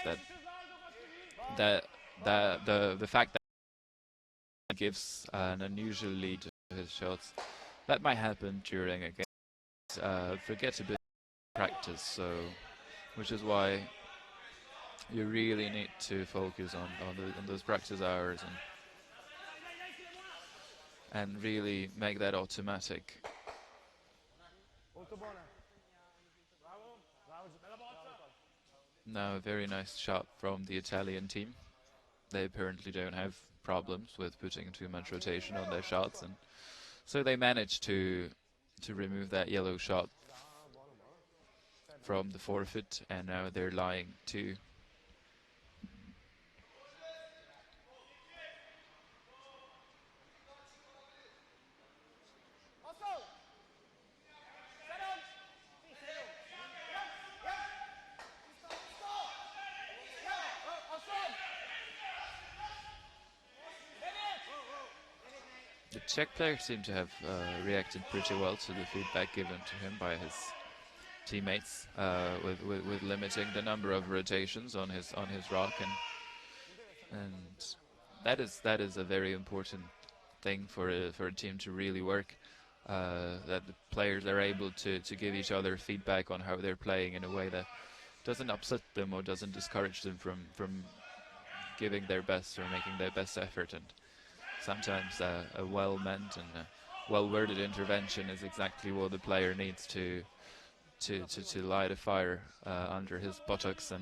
that the fact that he gives an unusual lead to his shots, that might happen during a game. Forget a bit of practice, so which is why you really need to focus on those practice hours and really make that automatic. Now a very nice shot from the Italian team. They apparently don't have problems with putting too much rotation on their shots, and so they managed to remove that yellow shot from the forfeit, and now they're lying 2. Czech players seem to have reacted pretty well to the feedback given to him by his teammates, with limiting the number of rotations on his rock, and that is a very important thing for a team to really work. That the players are able to give each other feedback on how they're playing in a way that doesn't upset them or doesn't discourage them from giving their best or making their best effort. And sometimes a well-meant and well-worded intervention is exactly what the player needs to light a fire under his buttocks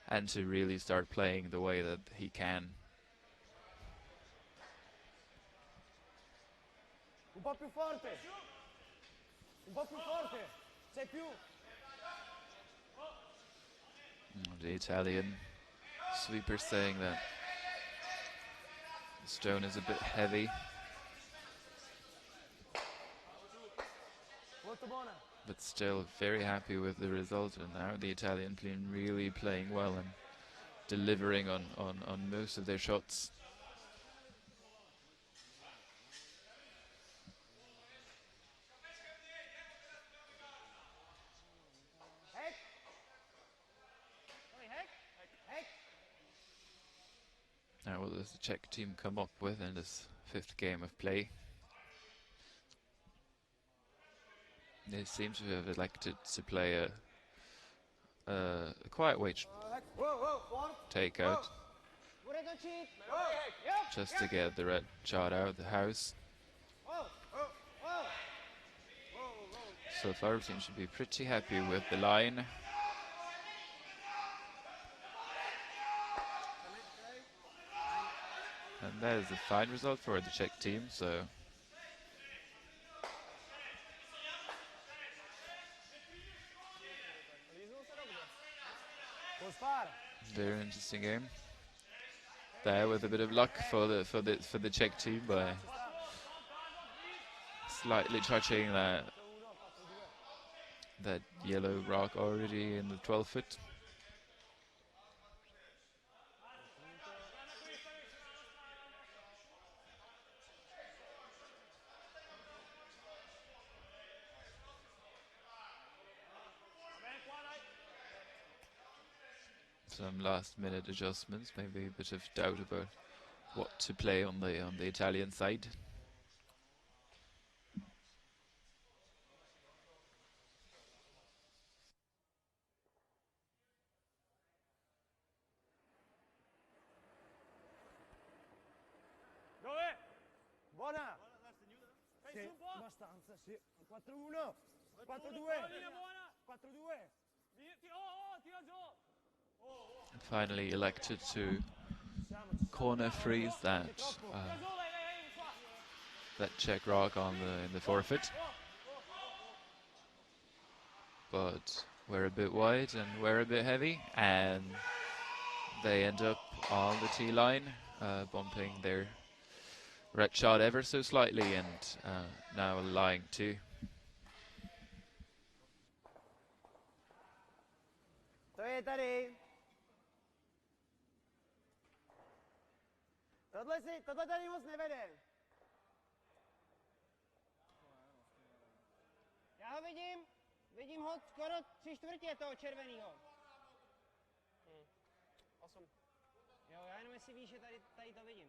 and to really start playing the way that he can.
Un po' più forte. Un po' più forte. Sei più.
The Italian sweeper saying that the stone is a bit heavy, but still very happy with the result. And now the Italian team really playing well and delivering on most of their shots. Now what does the Czech team come up with in this 5th game of play? They seem to have elected to play a quiet weight takeout, just to get the red shot out of the house. So far, the team should be pretty happy with the line. And that is a fine result for the Czech team, so very interesting game. There with a bit of luck for the Czech team by slightly touching that yellow rock already in the 12 foot. Some last-minute adjustments, maybe a bit of doubt about what to play on the Italian side.
Buona. Sì, abbastanza, sì. 4-1. 4-2. 4-2.
Finally elected to corner freeze that Czech rock in the forfeit, but we're a bit wide and we're a bit heavy, and they end up on the tee line, bumping their red shot ever so slightly, and now lying too.
To je tady. Tohle tady moc nevede. Já ho vidím ho skoro 3/4 toho červeného. 8. Jo, já jenom jestli víš, že tady to vidím.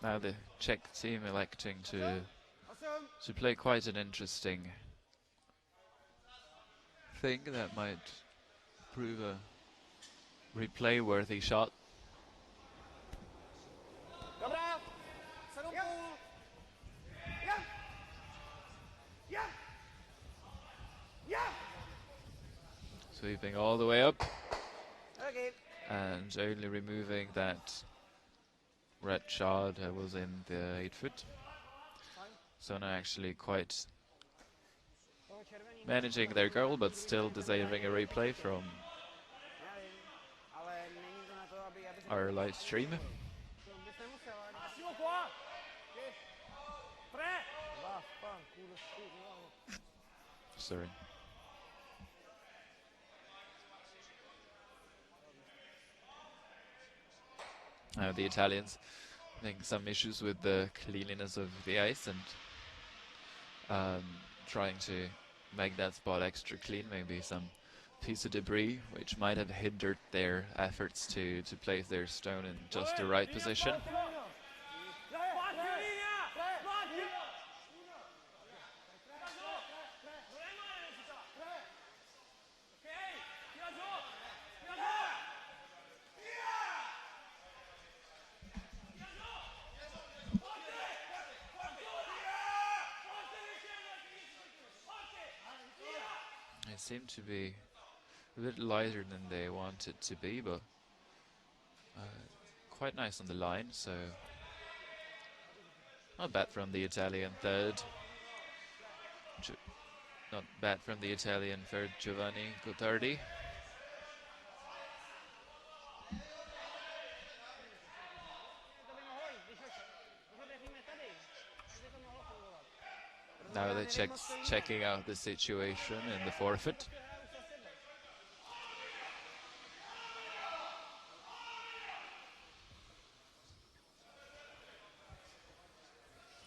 Now the Czech team electing to play quite an interesting thing that might prove a replay-worthy shot.
Dobrá. 7,5. Yeah.
Sweeping all the way up.
Okay.
And only removing that red shot that was in the 8 foot. So now actually quite managing their goal, but still deserving a replay from our live stream. Sorry. Now the Italians Having some issues with the cleanliness of the ice and trying to make that spot extra clean. Maybe some piece of debris which might have hindered their efforts to place their stone in just the right position. It seemed to be a bit lighter than they wanted to be, but quite nice on the line, so not bad from the Italian third. Not bad from the Italian third, Giovanni Gottardi. Now they're checking out the situation in the forfeit.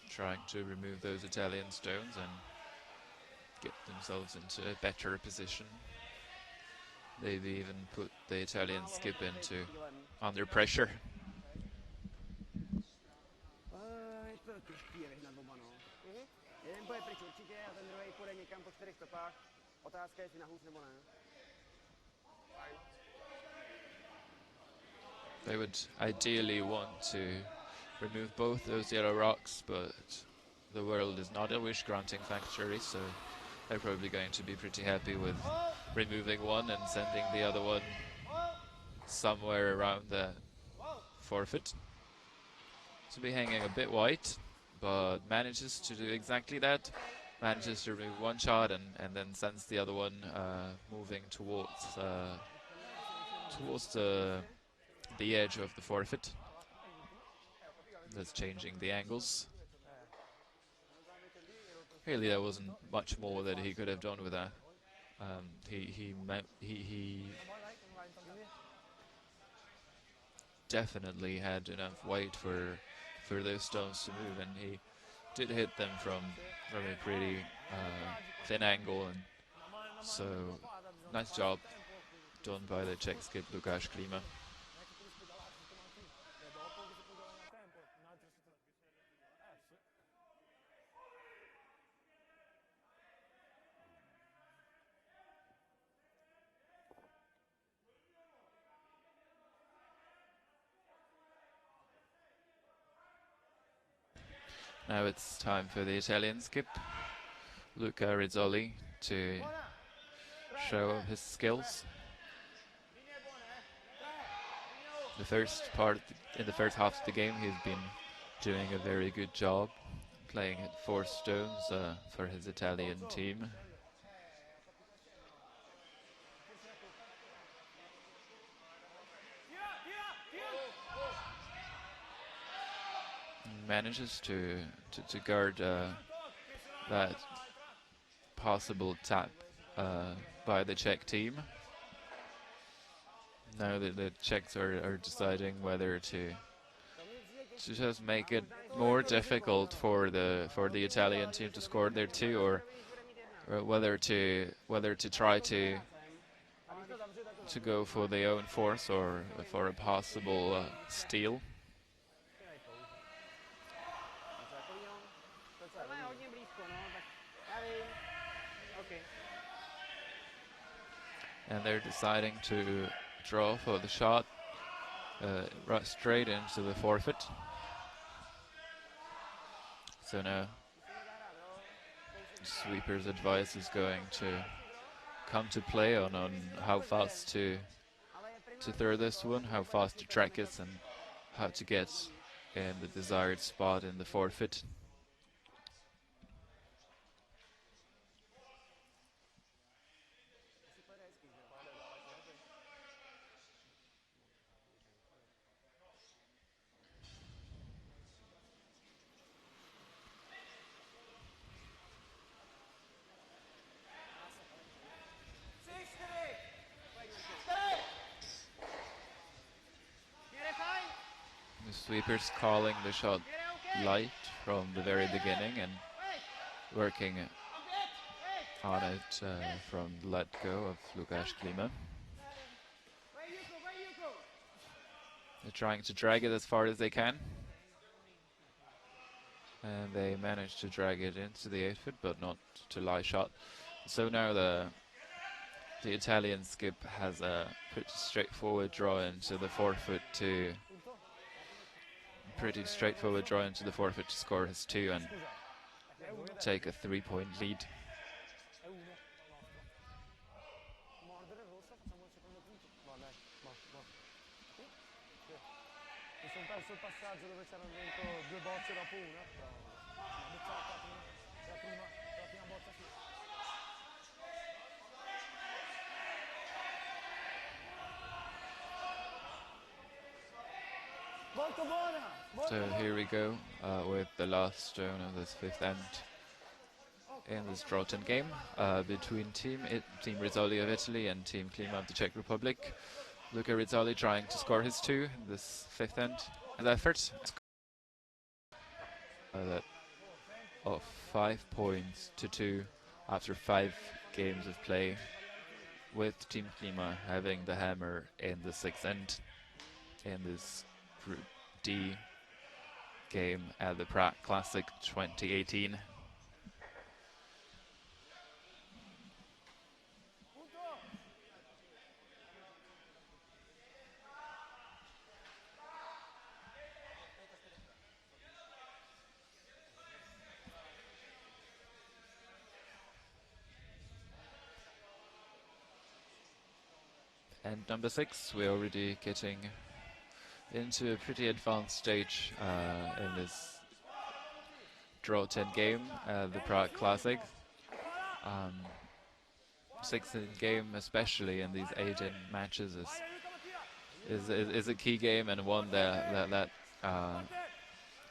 Trying to remove those Italian stones and get themselves into a better position. They've even put the Italian skip into under pressure.
To těžký je vyhnat oba, no. Jeden půjde pryč určitě a ten druhý půjde někam po 4 stopách. Otázka je, jestli na hůř nebo ne.
They would ideally want to remove both those yellow rocks, but the world is not a wish-granting factory, so they're probably going to be pretty happy with removing one and sending the other one somewhere around the forfeit. To be hanging a bit white, but manages to do exactly that. Manages to remove one shot and then sends the other one moving towards the edge of the forfeit. That's changing the angles. Really, there wasn't much more that he could have done with that. He definitely had enough weight for those stones to move, and he did hit them from a pretty thin angle, and so nice job done by the Czech skip Lukáš Klima. Now it's time for the Italian skip, Luca Rizzoli, to show his skills. The first part, in the first half of the game, he's been doing a very good job, playing at 4 stones for his Italian team. Manages to guard that possible tap by the Czech team. Now that the Czechs are deciding whether to just make it more difficult for the Italian team to score their 2, or whether to try to go for their own force or for a possible steal. And they're deciding to draw for the shot right straight into the forfeit. So now sweeper's advice is going to come to play on how fast to throw this one, how fast to track it, and how to get in the desired spot in the forfeit. sweepers calling the shot light from the very beginning and working on it from the let go of Lukáš Klima. They're trying to drag it as far as they can. And they managed to drag it into the 8-foot, but not to lie shot. So now the Italian skip has a pretty straightforward draw into the 4-foot to score his 2 and take a 3-point lead.
Perso il passaggio dove c'erano dentro 2 bocce dopo una, però una boccata prima, la prima boccia sì. Molto buona!
So here we go with the last stone of this 5th end in this draw-10 game between Team Rizzoli of Italy and Team Klima of the Czech Republic. Luca Rizzoli trying to score his 2 in this 5th end effort. That of 5 points to 2 after 5 games of play, with Team Klima having the hammer in the 6th end in this Group D game at the Prague Classic 2018. And number 6, we're already getting into a pretty advanced stage in this draw 10 game, the Prague Classic. 6th game, especially in these 8-in matches, is a key game and one that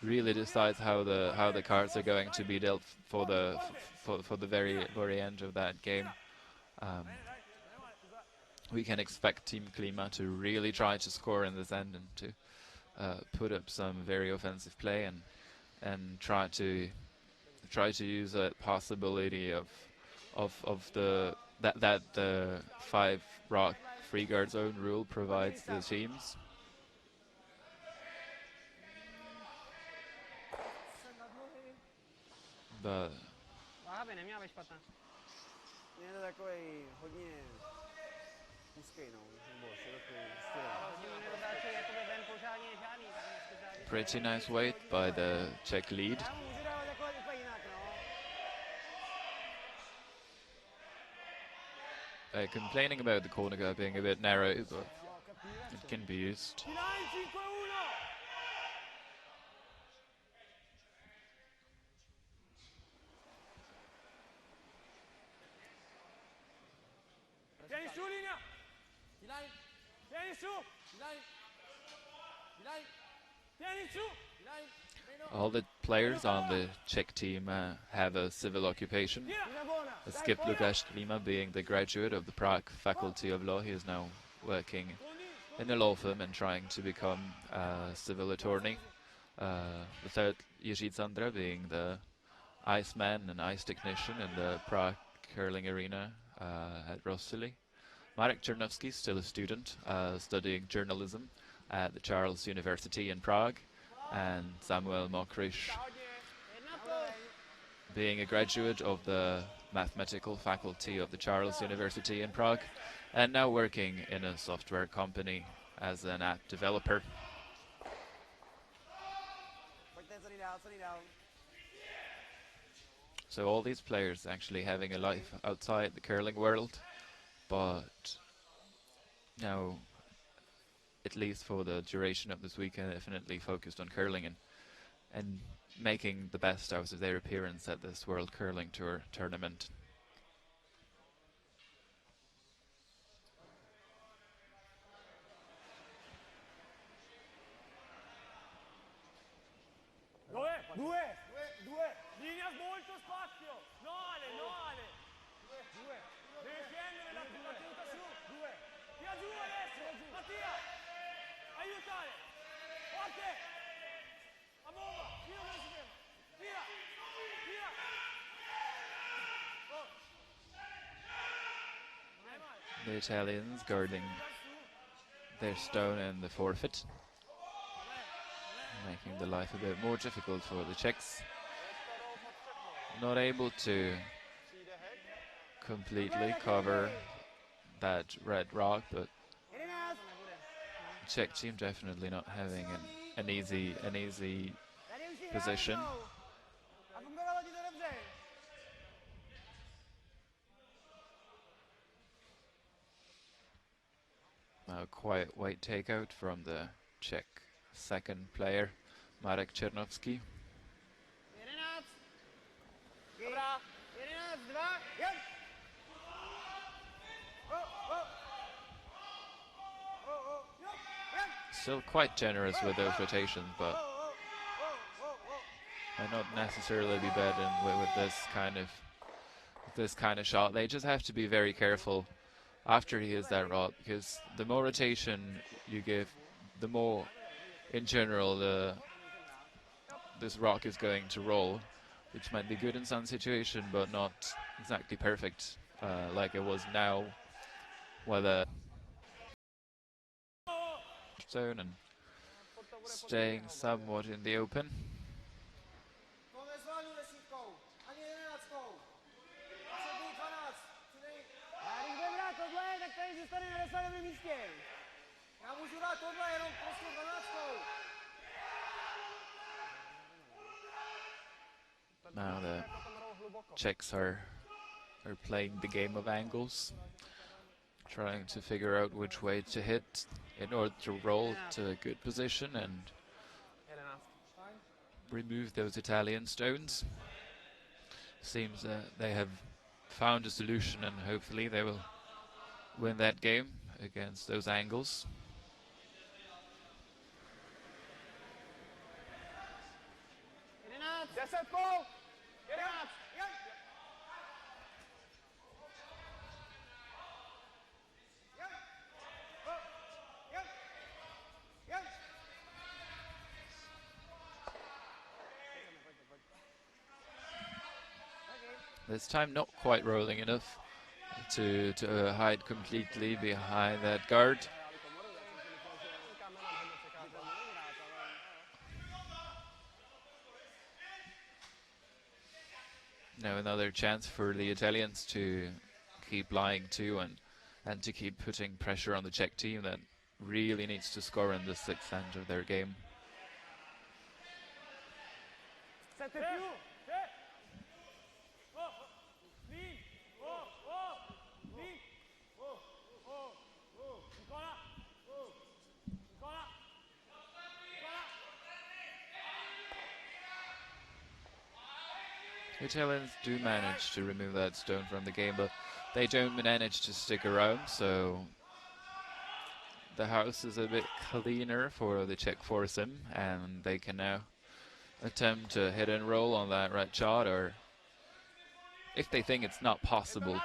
really decides how the cards are going to be dealt for the very end of that game. We can expect Team Klima to really try to score in this end and to put up some very offensive play and try to use a possibility of the 5 rock free guard zone rule provides the teams. But pretty nice weight by the Czech lead. Complaining about the corner guard being a bit narrow, but it can be used. All the players on the Czech team have a civil occupation. The skip Lukáš Klima being the graduate of the Prague Faculty of Law. He is now working in a law firm and trying to become a civil attorney. The third, Jiří Candra, being the iceman and ice technician in the Prague curling arena at Rizzoli. Marek Czernovsky, still a student, studying journalism at the Charles University in Prague, and Samuel Mokrish, being a graduate of the mathematical faculty of the Charles University in Prague, and now working in a software company as an app developer. So all these players actually having a life outside the curling world, but now, at least for the duration of this weekend, definitely focused on curling and making the best out of their appearance at this World Curling Tour tournament.
Linea molto spazio. No Ale, no Ale. Devi scendere la tenuta su. Tira giù adesso. Mattia. Aiutare. Forte.
The Italians guarding their stone and the forfeit, making the life a bit more difficult for the Czechs. Not able to completely cover that red rock, but the Czech team definitely not having an easy position. A quiet white takeout from the Czech second player, Marek Černovský. Still quite generous with those rotations, but might not necessarily be bad with this kind of shot. They just have to be very careful after he hits that rock, because the more rotation you give, the more, in general, this rock is going to roll, which might be good in some situation, but not exactly perfect, like it was now, with a zone and staying somewhat in the open. Now the Czechs are playing the game of angles, trying to figure out which way to hit in order to roll to a good position and remove those Italian stones. Seems that they have found a solution, and hopefully they will win that game against those angles. This time not quite rolling enough to hide completely behind that guard. Now another chance for the Italians to keep lying to and to keep putting pressure on the Czech team that really needs to score in the sixth end of their game. The Italians do manage to remove that stone from the game, but they don't manage to stick around, so the house is a bit cleaner for the Czech foursome, and they can now attempt to hit and roll on that red shot, or if they think it's not possible,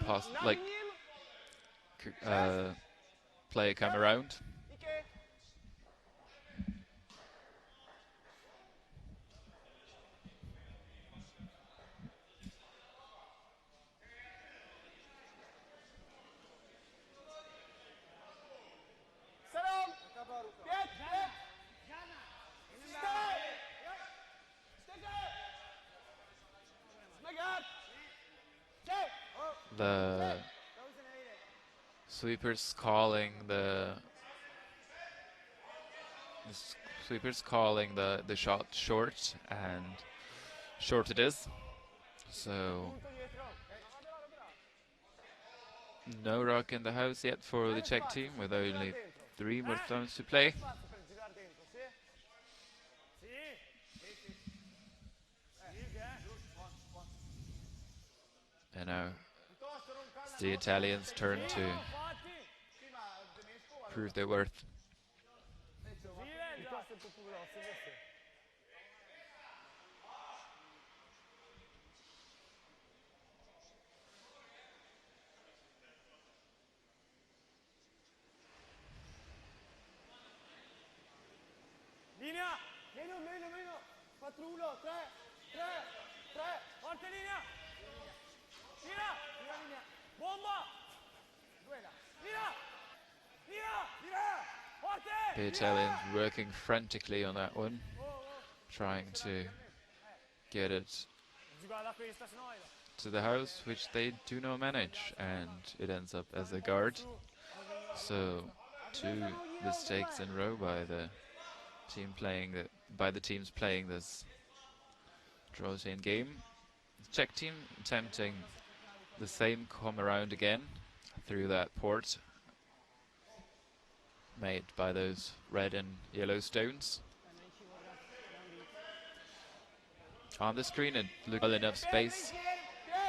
play come around. The sweepers calling the shot short, and short it is. So no rock in the house yet for the Czech team, with only 3 more stones to play. And now it's the Italians' turn to prove their worth. The Italians working frantically on that one, trying to get it to the house, which they do not manage, and it ends up as a guard. So 2 mistakes in a row by the teams playing this draw chain game. The Czech team attempting the same come around again through that port made by those red and yellow stones. On the screen it looked well enough space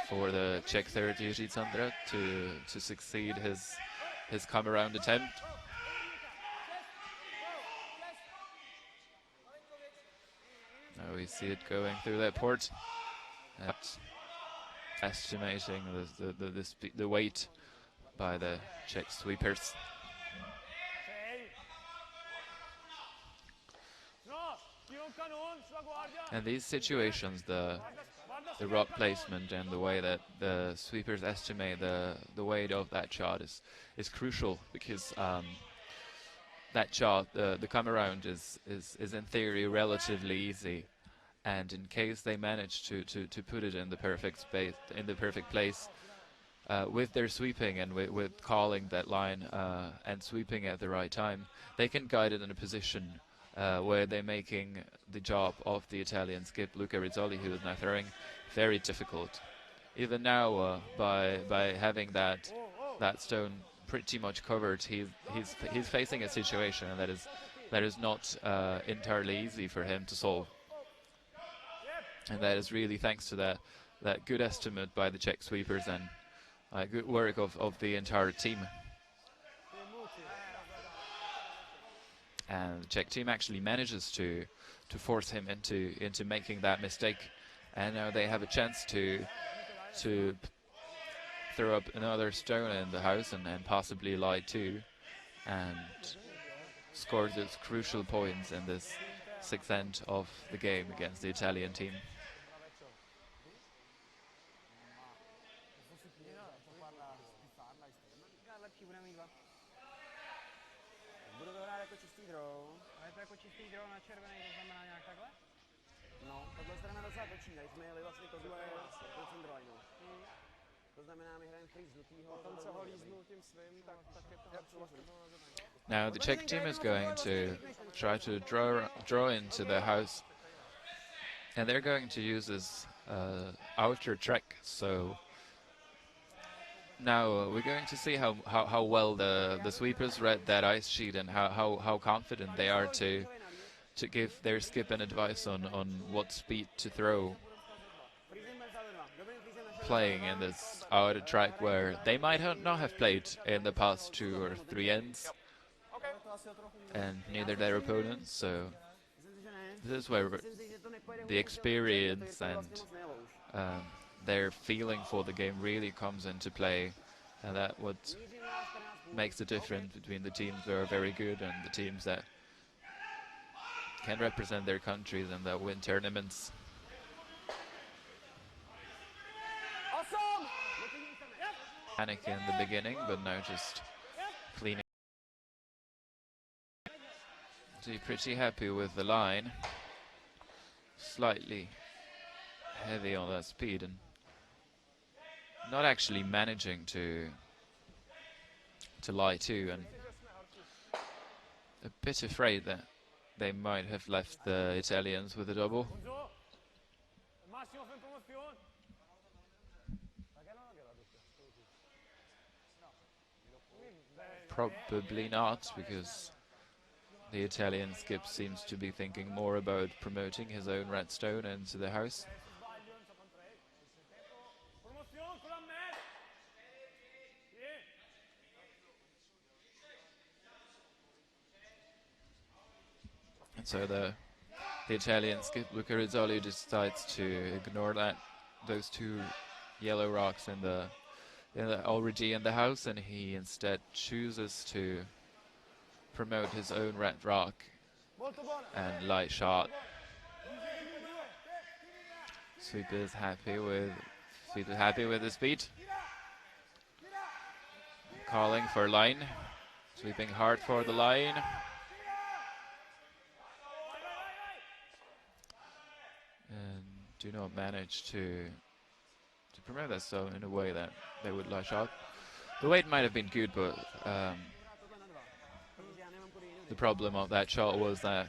for the Czech third Jiří Candra to succeed his come around attempt. Now we see it going through that port, estimating the weight by the Czech sweepers. And these situations, the rock placement and the way that the sweepers estimate the weight of that shot is crucial, because that shot, the come around is in theory relatively easy, and in case they manage to put it in the perfect space, in the perfect place, with their sweeping and with calling that line and sweeping at the right time, they can guide it in a position where they're making the job of the Italian skip Luca Rizzoli, who is now throwing, very difficult. Even now, by having that stone pretty much covered, he's facing a situation that is not entirely easy for him to solve, and that is really thanks to that good estimate by the Czech sweepers and good work of the entire team. And the Czech team actually manages to force him into making that mistake, and now they have a chance to throw up another stone in the house and possibly lie too, and score those crucial points in this 6th end of the game against the Italian team.
No, tahle strana docela točí, tady jsme jeli vlastně tohle centrojnou. To znamená, my hrajeme frýznutýho. A tam se ho líznul tím svým, tak je to vlastně.
Now the Czech team is going to try to draw into the house, and they're going to use this outer track. So now we're going to see how well the sweepers read that ice sheet and how confident they are to give their skip and advice on what speed to throw, playing in this outer track where they might not have played in the past 2 or 3 ends, and neither their opponents. So this is where the experience and their feeling for the game really comes into play, and that what makes the difference between the teams that are very good and the teams that can represent their countries and that win tournaments. Panic in the beginning, but now just cleaning. So you're pretty happy with the line. Slightly heavy on that speed and not actually managing to lie to, and a bit afraid that they might have left the Italians with a double. Probably not, because the Italian skip seems to be thinking more about promoting his own red stone into the house. And so the Italian skip Luca Rizzoli decides to ignore those 2 yellow rocks already in the house, and he instead chooses to promote his own red rock and light shot. Sweep is happy with the speed. Calling for line. Sweeping hard for the line. And do not manage to promote that zone in a way that they would lash out. The weight might have been good, but the problem of that shot was that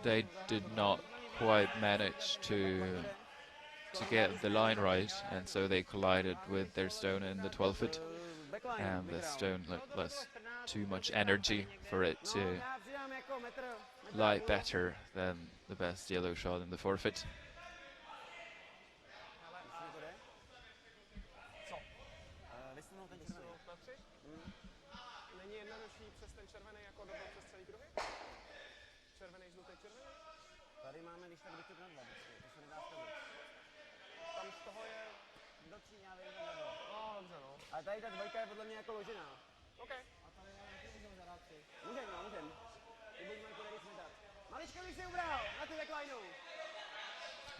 they did not quite manage to get the line right, and so they collided with their stone in the 12 foot, and the stone lost too much energy for it to lie better than the best yellow shot in the 4 foot.
Tady máme, když tak dotyk na 2, to se nedá stavit. Tam z toho je do tří, já vím, že nebo. No, dobře, no. Ale tady ta dvojka je podle mě jako ložená. OK. A tady můžeme zahrát 3. Můžem. Ty buďme jako ready smetat. Maličko bych si ubral, na ty backlineu.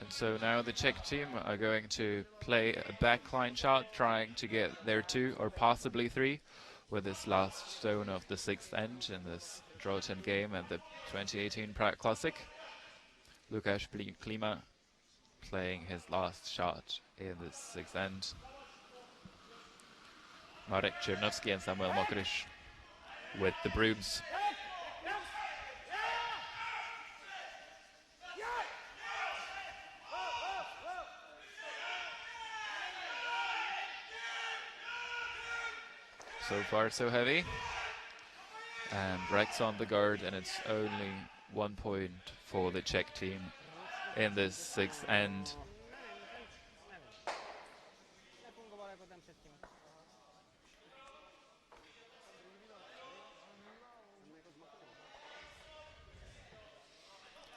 And so now the Czech team are going to play a backline shot, trying to get their 2 or possibly 3 with this last stone of the 6th end in this draw-10 game at the 2018 Prague Classic. Lukáš Klima playing his last shot in the 6th end. Marek Černovský and Samuel Mokryš with the brooms. So far so heavy. And Rex on the guard, and it's only 1 point for the Czech team in this 6th end.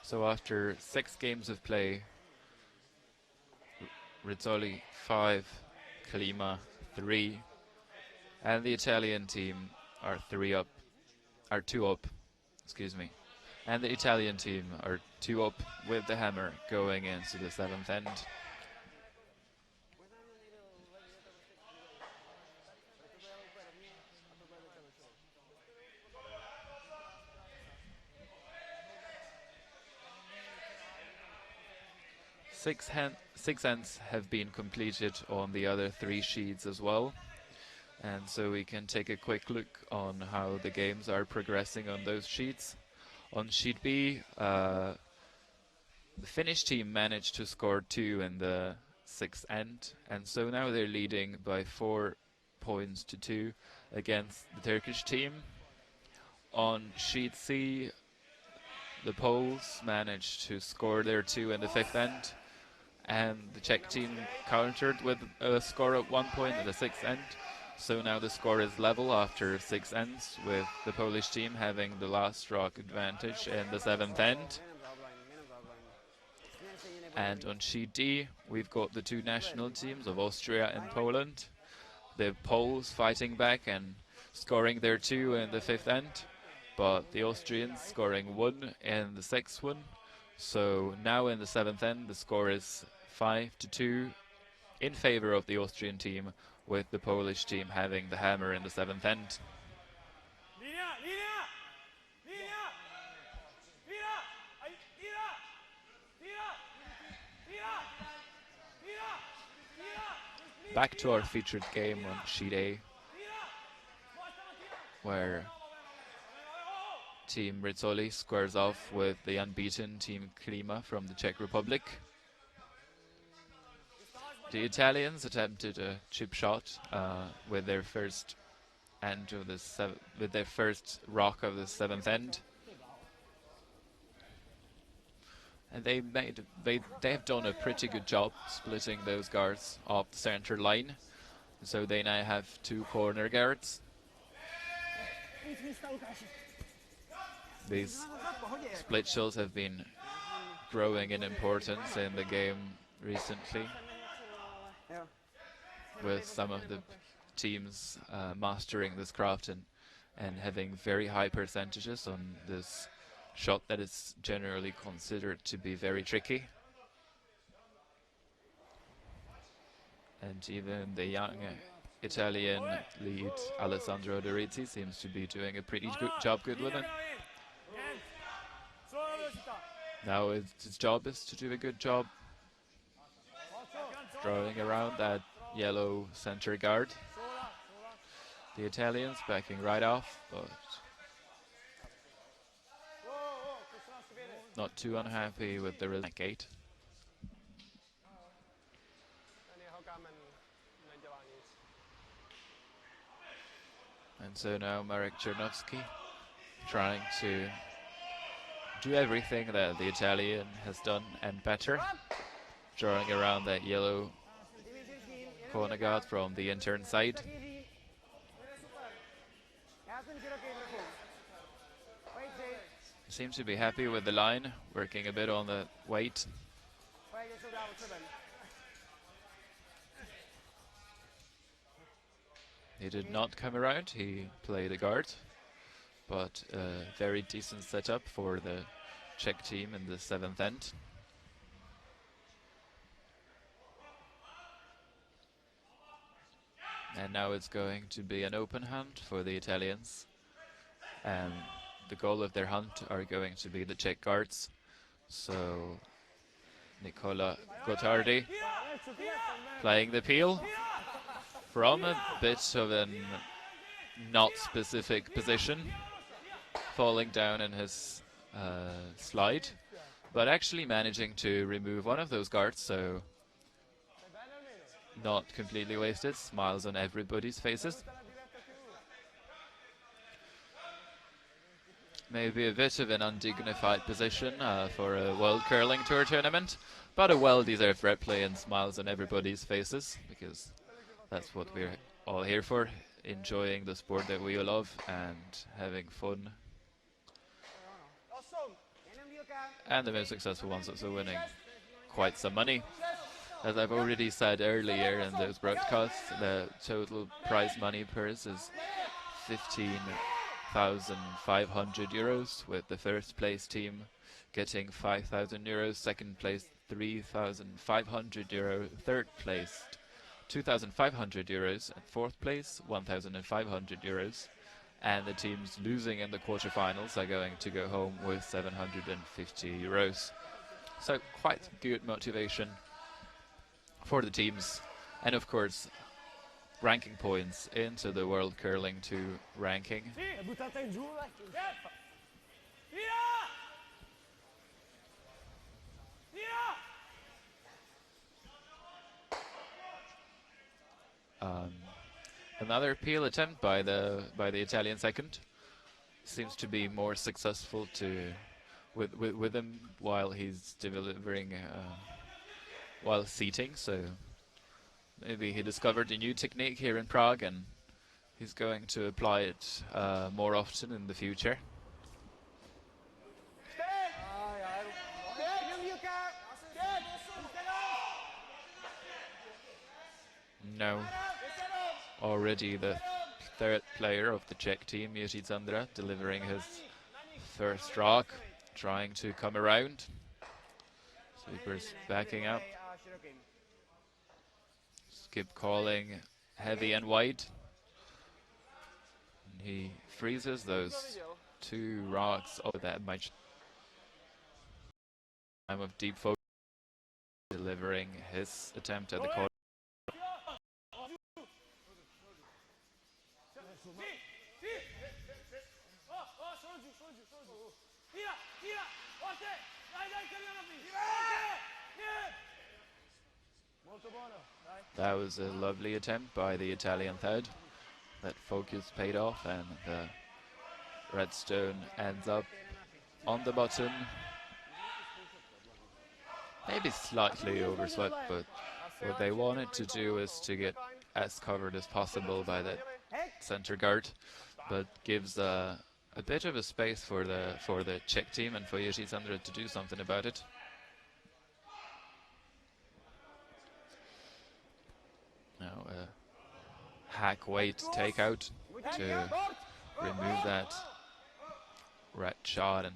So after 6 games of play, Rizzoli 5, Klima 3, and the Italian team are 2 up, excuse me. And the Italian team are 2 up with the hammer going into the 7th end. Six ends have been completed on the other 3 sheets as well. And so we can take a quick look on how the games are progressing on those sheets. On sheet B, the Finnish team managed to score 2 in the 6th end, and so now they're leading by 4 points to 2 against the Turkish team. On sheet C, the Poles managed to score their 2 in the 5th end, and the Czech team countered with a score of 1 point in the 6th end. So now the score is level after 6 ends, with the Polish team having the last rock advantage in the 7th end. And on sheet D, we've got the 2 national teams of Austria and Poland. The Poles fighting back and scoring their 2 in the 5th end, but the Austrians scoring 1 in the 6th one. So now in the 7th end, the score is 5-2 in favor of the Austrian team, with the Polish team having the hammer in the 7th end. Back to our featured game on sheet A, where Team Rizzoli squares off with the unbeaten Team Klima from the Czech Republic. The Italians attempted a chip shot with their first end of the with their first rock of the 7th end, and they have done a pretty good job splitting those guards off the center line. So they now have 2 corner guards. These split shots have been growing in importance in the game recently, with some of the teams mastering this craft and having very high percentages on this shot that is generally considered to be very tricky. And even the young Italian lead Alessandro De Rizzi seems to be doing a pretty good job with him. Now his job is to do a good job drawing around that yellow center guard. The Italians backing right off, but not too unhappy with the gate. And so now Marek Chernovsky trying to do everything that the Italian has done and better, drawing around that yellow corner guard from the intern side. Seems to be happy with the line, working a bit on the weight. He did not come around, he played a guard, but a very decent setup for the Czech team in the 7th end. And now it's going to be an open hunt for the Italians. And the goal of their hunt are going to be the Czech guards. So Nicola Gottardi playing the peel from a bit of a not specific position, falling down in his slide, but actually managing to remove one of those guards, so not completely wasted. Smiles on everybody's faces. Maybe a bit of an undignified position for a World Curling Tour tournament, but a well-deserved replay and smiles on everybody's faces, because that's what we're all here for, enjoying the sport that we love and having fun. And the most successful ones also winning quite some money. As I've already said earlier in those broadcasts, the total prize money purse is 15,500 euros, with the first place team getting 5,000 euros, second place 3,500 euro, third place 2,500 euros, and fourth place 1,500 euros. And the teams losing in the quarterfinals are going to go home with 750 euros. So quite good motivation for the teams, and of course ranking points into the World Curling 2 ranking. Another peel attempt by the Italian second. Seems to be more successful with him while he's delivering while seating, so maybe he discovered a new technique here in Prague and he's going to apply it more often in the future. No, already the third player of the Czech team, Jiří Zandra, delivering his first rock, trying to come around. Sweepers backing up. Skip calling heavy and wide. And he freezes those two rocks over that much time of deep focus, delivering his attempt at the corner. That was a lovely attempt by the Italian third. That focus paid off and the red stone ends up on the bottom. Maybe slightly overswept, but what they wanted to do is to get as covered as possible by that center guard, but gives a bit of a space for the Czech team and for Jiří Zandra to do something about it. Now a hack weight takeout to remove that red shot and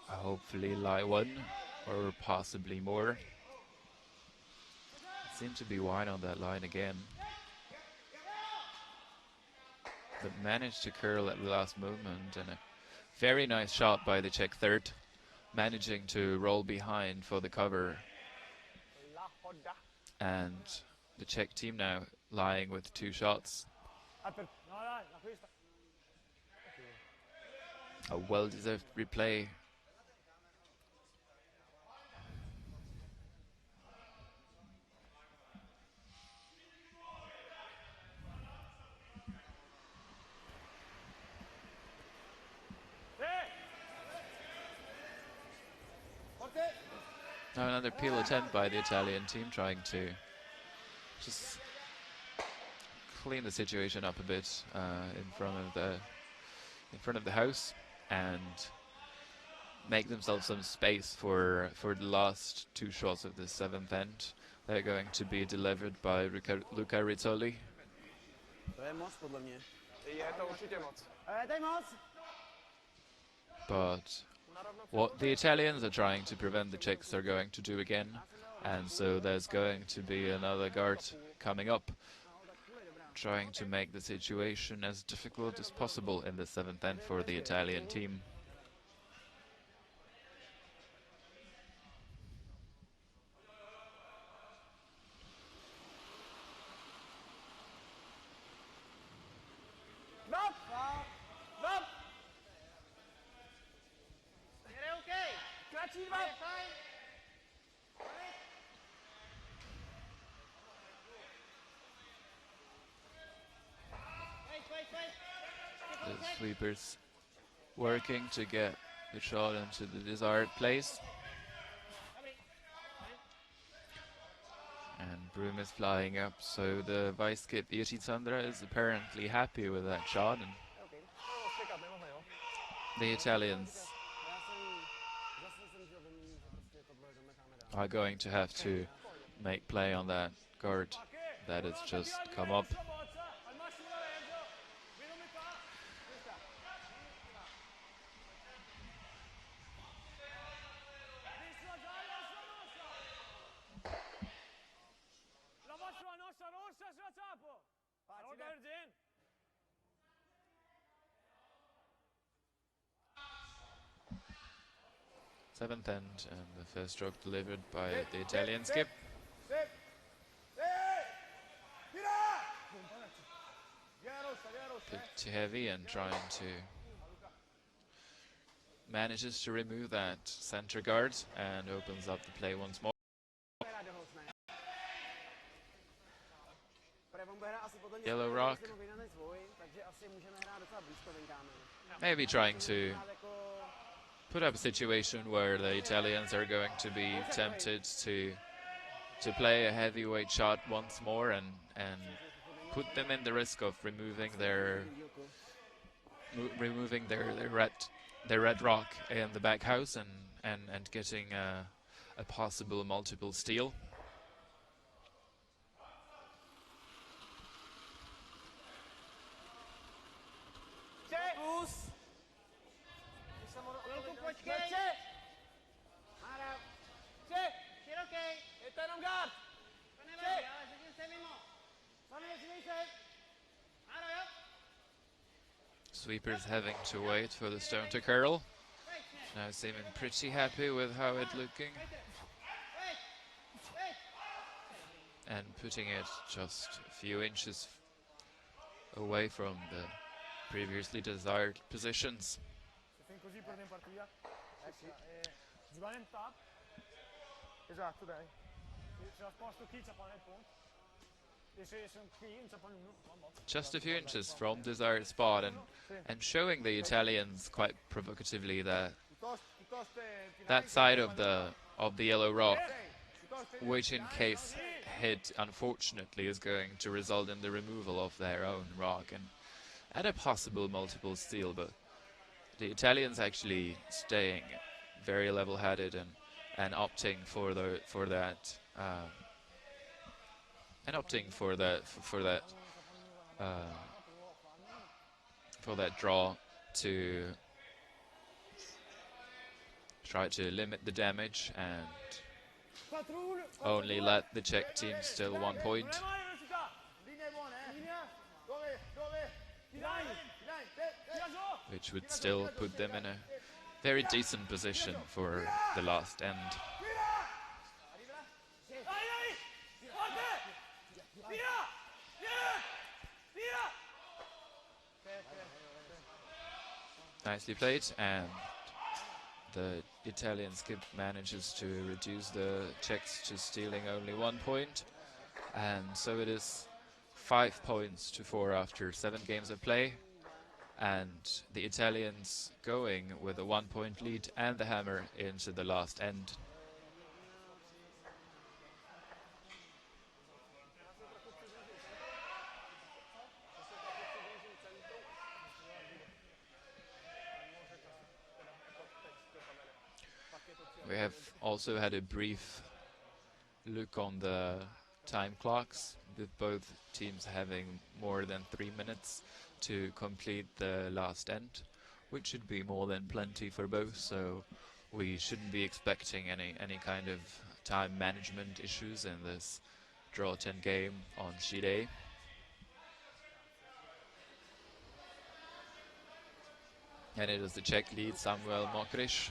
hopefully lie one or possibly more. seem to be wide on that line again. But managed to curl at the last moment, and a very nice shot by the Czech third, managing to roll behind for the cover. And the Czech team now lying with 2 shots. A well-deserved replay. Now another peel attempt by the Italian team, trying to just clean the situation up a bit in front of the house and make themselves some space for the last 2 shots of the 7th end. They're going to be delivered by Luca Rizzoli.
To je moc podle mě.
Je to určitě moc.
To je moc.
But what the Italians are trying to prevent, the Czechs are going to do again, and so there's going to be another guard coming up, trying to make the situation as difficult as possible in the 7th end for the Italian team. The sweepers working to get the shot into the desired place. And Broom is flying up, so the vice skip Irti Sandra is apparently happy with that shot, and the Italians are going to have to make play on that guard that has just come up. Seventh end, and the first stroke delivered by the Italian skip. Bit too heavy and trying to manages to remove that center guard and opens up the play once more. Yellow rock. Maybe trying to put up a situation where the Italians are going to be tempted to play a heavyweight shot once more and put them in the risk of removing their red rock in the back house and getting a possible multiple steal. Sweepers having to wait for the stone to curl. Now seeming pretty happy with how it's looking. And putting it just a few inches away from the previously desired positions. Just a few inches from desired spot, and showing the Italians quite provocatively that side of the yellow rock, which in case hit, unfortunately, is going to result in the removal of their own rock and a possible multiple steal. But the Italians actually staying very level-headed and opting for that. And opting for that draw to try to limit the damage and only let the Czech team still 1 point, which would still put them in a very decent position for the last end. Nicely played, and the Italian skip manages to reduce the Czechs to stealing only 1 point, and so it is 5 points to 4 after 7 games of play, and the Italians going with a 1 point lead and the hammer into the last end. We have also had a brief look on the time clocks, with both teams having more than 3 minutes to complete the last end, which should be more than plenty for both, so we shouldn't be expecting any kind of time management issues in this draw 10 game on sheet A. And it is the Czech lead, Samuel Mokriš,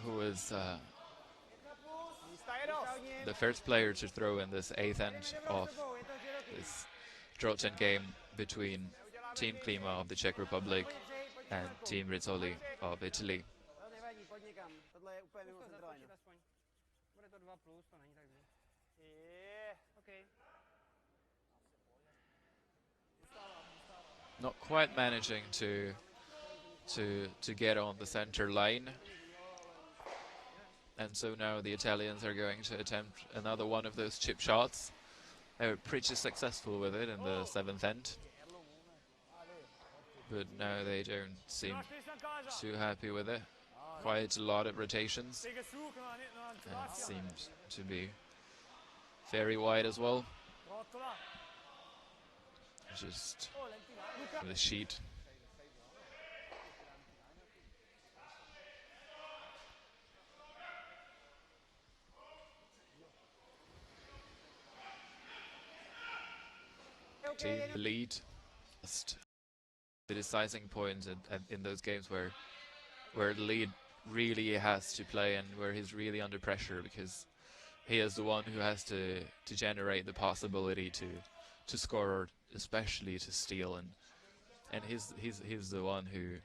who is the first player to throw in this 8th end of this draw 10 game between Team Klima of the Czech Republic and Team Rizzoli of Italy. Not quite managing to get on the center line. And so now the Italians are going to attempt another one of those chip shots. They were pretty successful with it in the 7th end, but now they don't seem too happy with it. Quite a lot of rotations, and it seems to be very wide as well. Just the sheet. Team the lead. The deciding point in those games where the lead really has to play and where he's really under pressure, because he is the one who has to generate the possibility to score, especially to steal, and he's the one who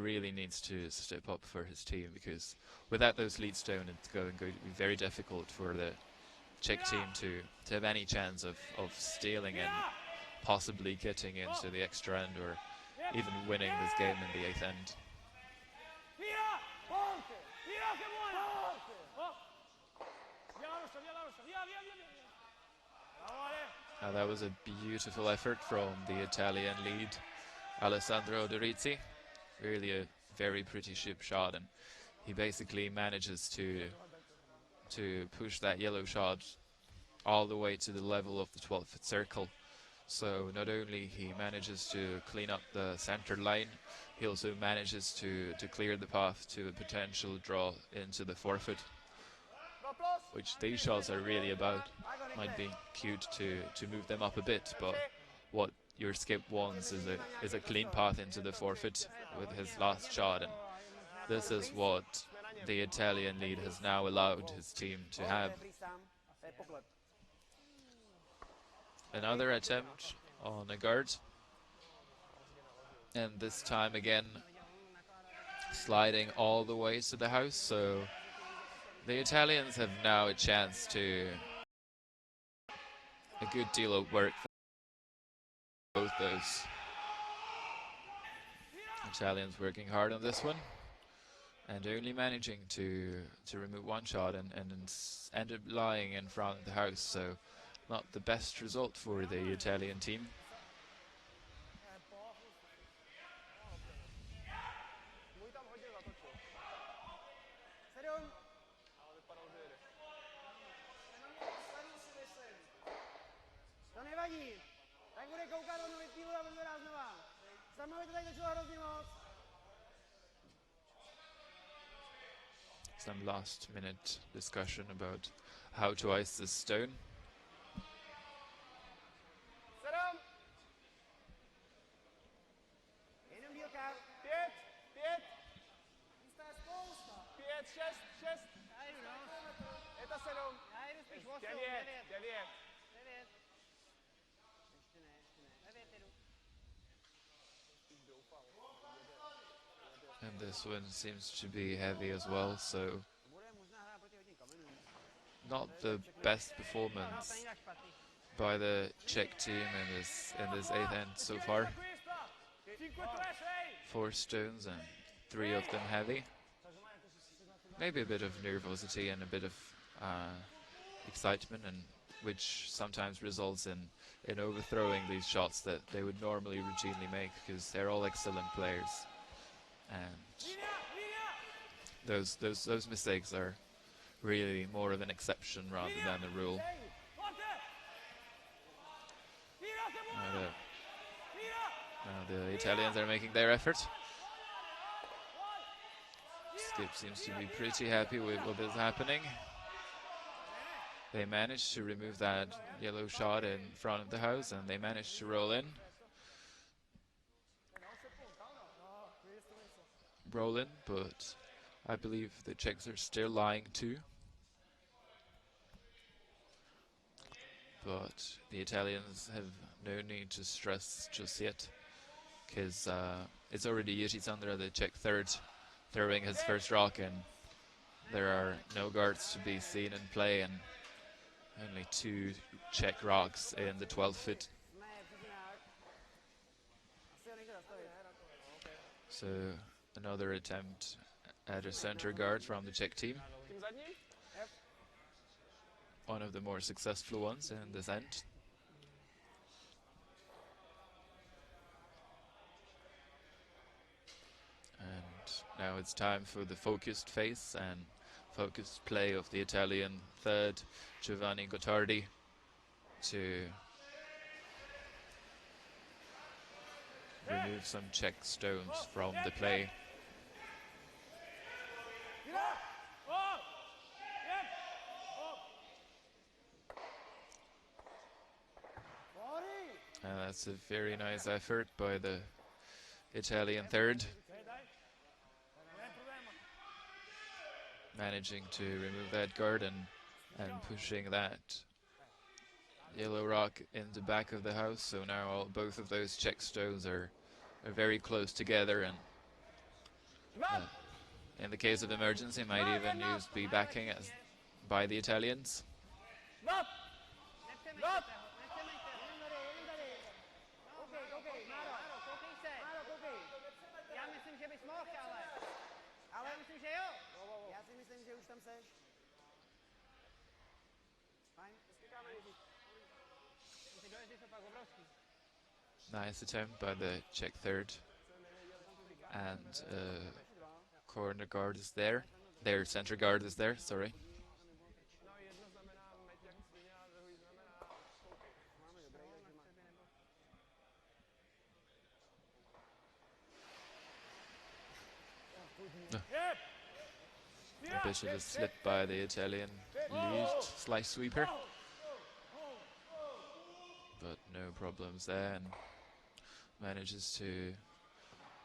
really needs to step up for his team, because without those leads down, it's going to be very difficult for the Czech team to have any chance of stealing and possibly getting into the extra end or even winning this game in the 8th end. Now that was a beautiful effort from the Italian lead, Alessandro De Rizzi. Really a very pretty chip shot, and he basically manages to push that yellow shot all the way to the level of the 12th circle. So not only he manages to clean up the center line, he also manages to clear the path to a potential draw into the forfeit, which these shots are really about. Might be cute to move them up a bit, but what your skip wants is a clean path into the forfeit with his last shot, and this is what the Italian lead has now allowed his team to have. Another attempt on a guard, and this time again sliding all the way to the house, so the Italians have now a chance to a good deal of work for both those. Italians working hard on this one and only managing to remove one shot and end up lying in front of the house, so not the best result for the Italian team. some last-minute discussion about how to ice this stone.
Jenom dílka.
5, 5,
Místa je spousta.
5, 6, 6.
Já jdu, no.
Je to 7.
Já jdu spíš 8,
9,
9.
9.
9. Ještě ne, ještě ne. 9 jedu.
And this one seems to be heavy as well, so
Bude možná hrát proti hodně kamenům.
not the best performance
Není tak špatný.
by the Czech team in this eighth end so far. 4 stones and 3 of them heavy. Maybe a bit of nervosity and a bit of excitement, and which sometimes results in overthrowing these shots that they would normally routinely make, because they're all excellent players, and those mistakes are really more of an exception rather than the rule. Now the Italians are making their effort. Skip seems to be pretty happy with what is happening. They managed to remove that yellow shot in front of the house, and they managed to roll in. Roll in, but I believe the Czechs are still lying too. But the Italians have no need to stress just yet, because it's already Jiří Sandra, the Czech third, throwing his first rock, and there are no guards to be seen in play, and only 2 Czech rocks in the 12th foot. So another attempt at a center guard from the Czech team. One of the more successful ones in this end. And now it's time for the focused face and focused play of the Italian third, Giovanni Gottardi, to remove some Czech stones from the play. And that's a very nice effort by the Italian third, managing to remove that guard and pushing that yellow rock in the back of the house. So now both of those Czech stones are very close together, and in the case of emergency might even be backing by the Italians. Nice attempt by the Czech third, and corner guard is there. Their center guard is there, sorry. A bit of a slip by the Italian lead slice sweeper, but no problems there, and manages to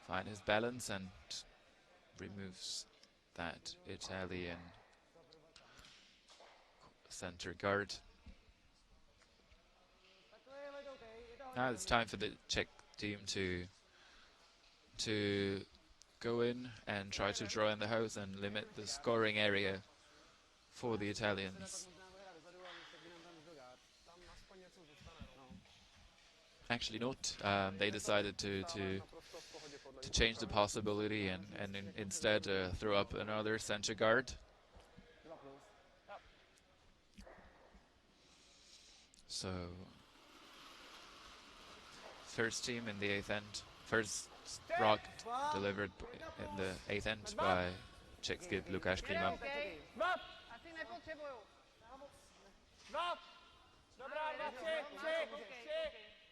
find his balance and removes that Italian center guard. Now it's time for the Czech team to go in and try to draw in the house and limit the scoring area for the Italians. Actually not. They decided to change the possibility and instead throw up another center guard. So first team in the 8th end, first rock delivered in the 8th end by Czech skip Lukáš Klima.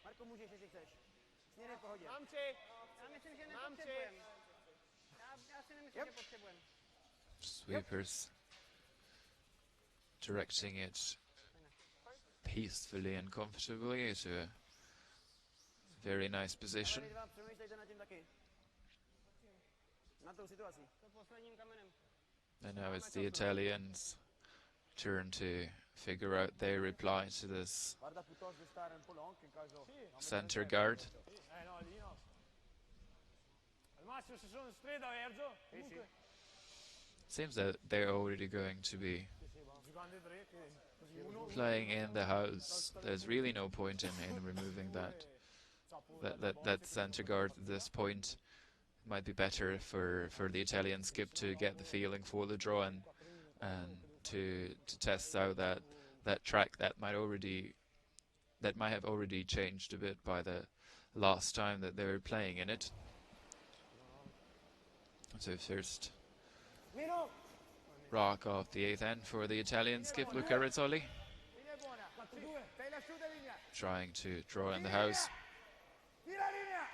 Marko, můžeš, jestli chceš. Směrem v pohodě.
Mám 3.
Já myslím, že nepotřebujeme. Já si nemyslím, že potřebujeme.
Sweepers directing it peacefully and comfortably to a very nice position.
Vy dva přemýšlejte nad tím taky. Na tou situací. To posledním kamenem.
And now it's the Italians' turn to figure out their reply to this
Guarda piuttosto di stare un po' anche in caso.
center guard.
No, lì no. Al massimo se sono streda Erzo. Comunque.
Seems that they're already going to be
Giocando tre che così uno.
playing in the house. There's really no point in removing that center guard at this point. It might be better for the Italian skip to get the feeling for the draw and to test out that track that might have already changed a bit by the last time that they were playing in it. So first rock off the 8th end for the Italian skip Luca Rizzoli,
Linea buona. 4-2. Stai lasciuta linea.
trying to draw in the house.
Tira linea.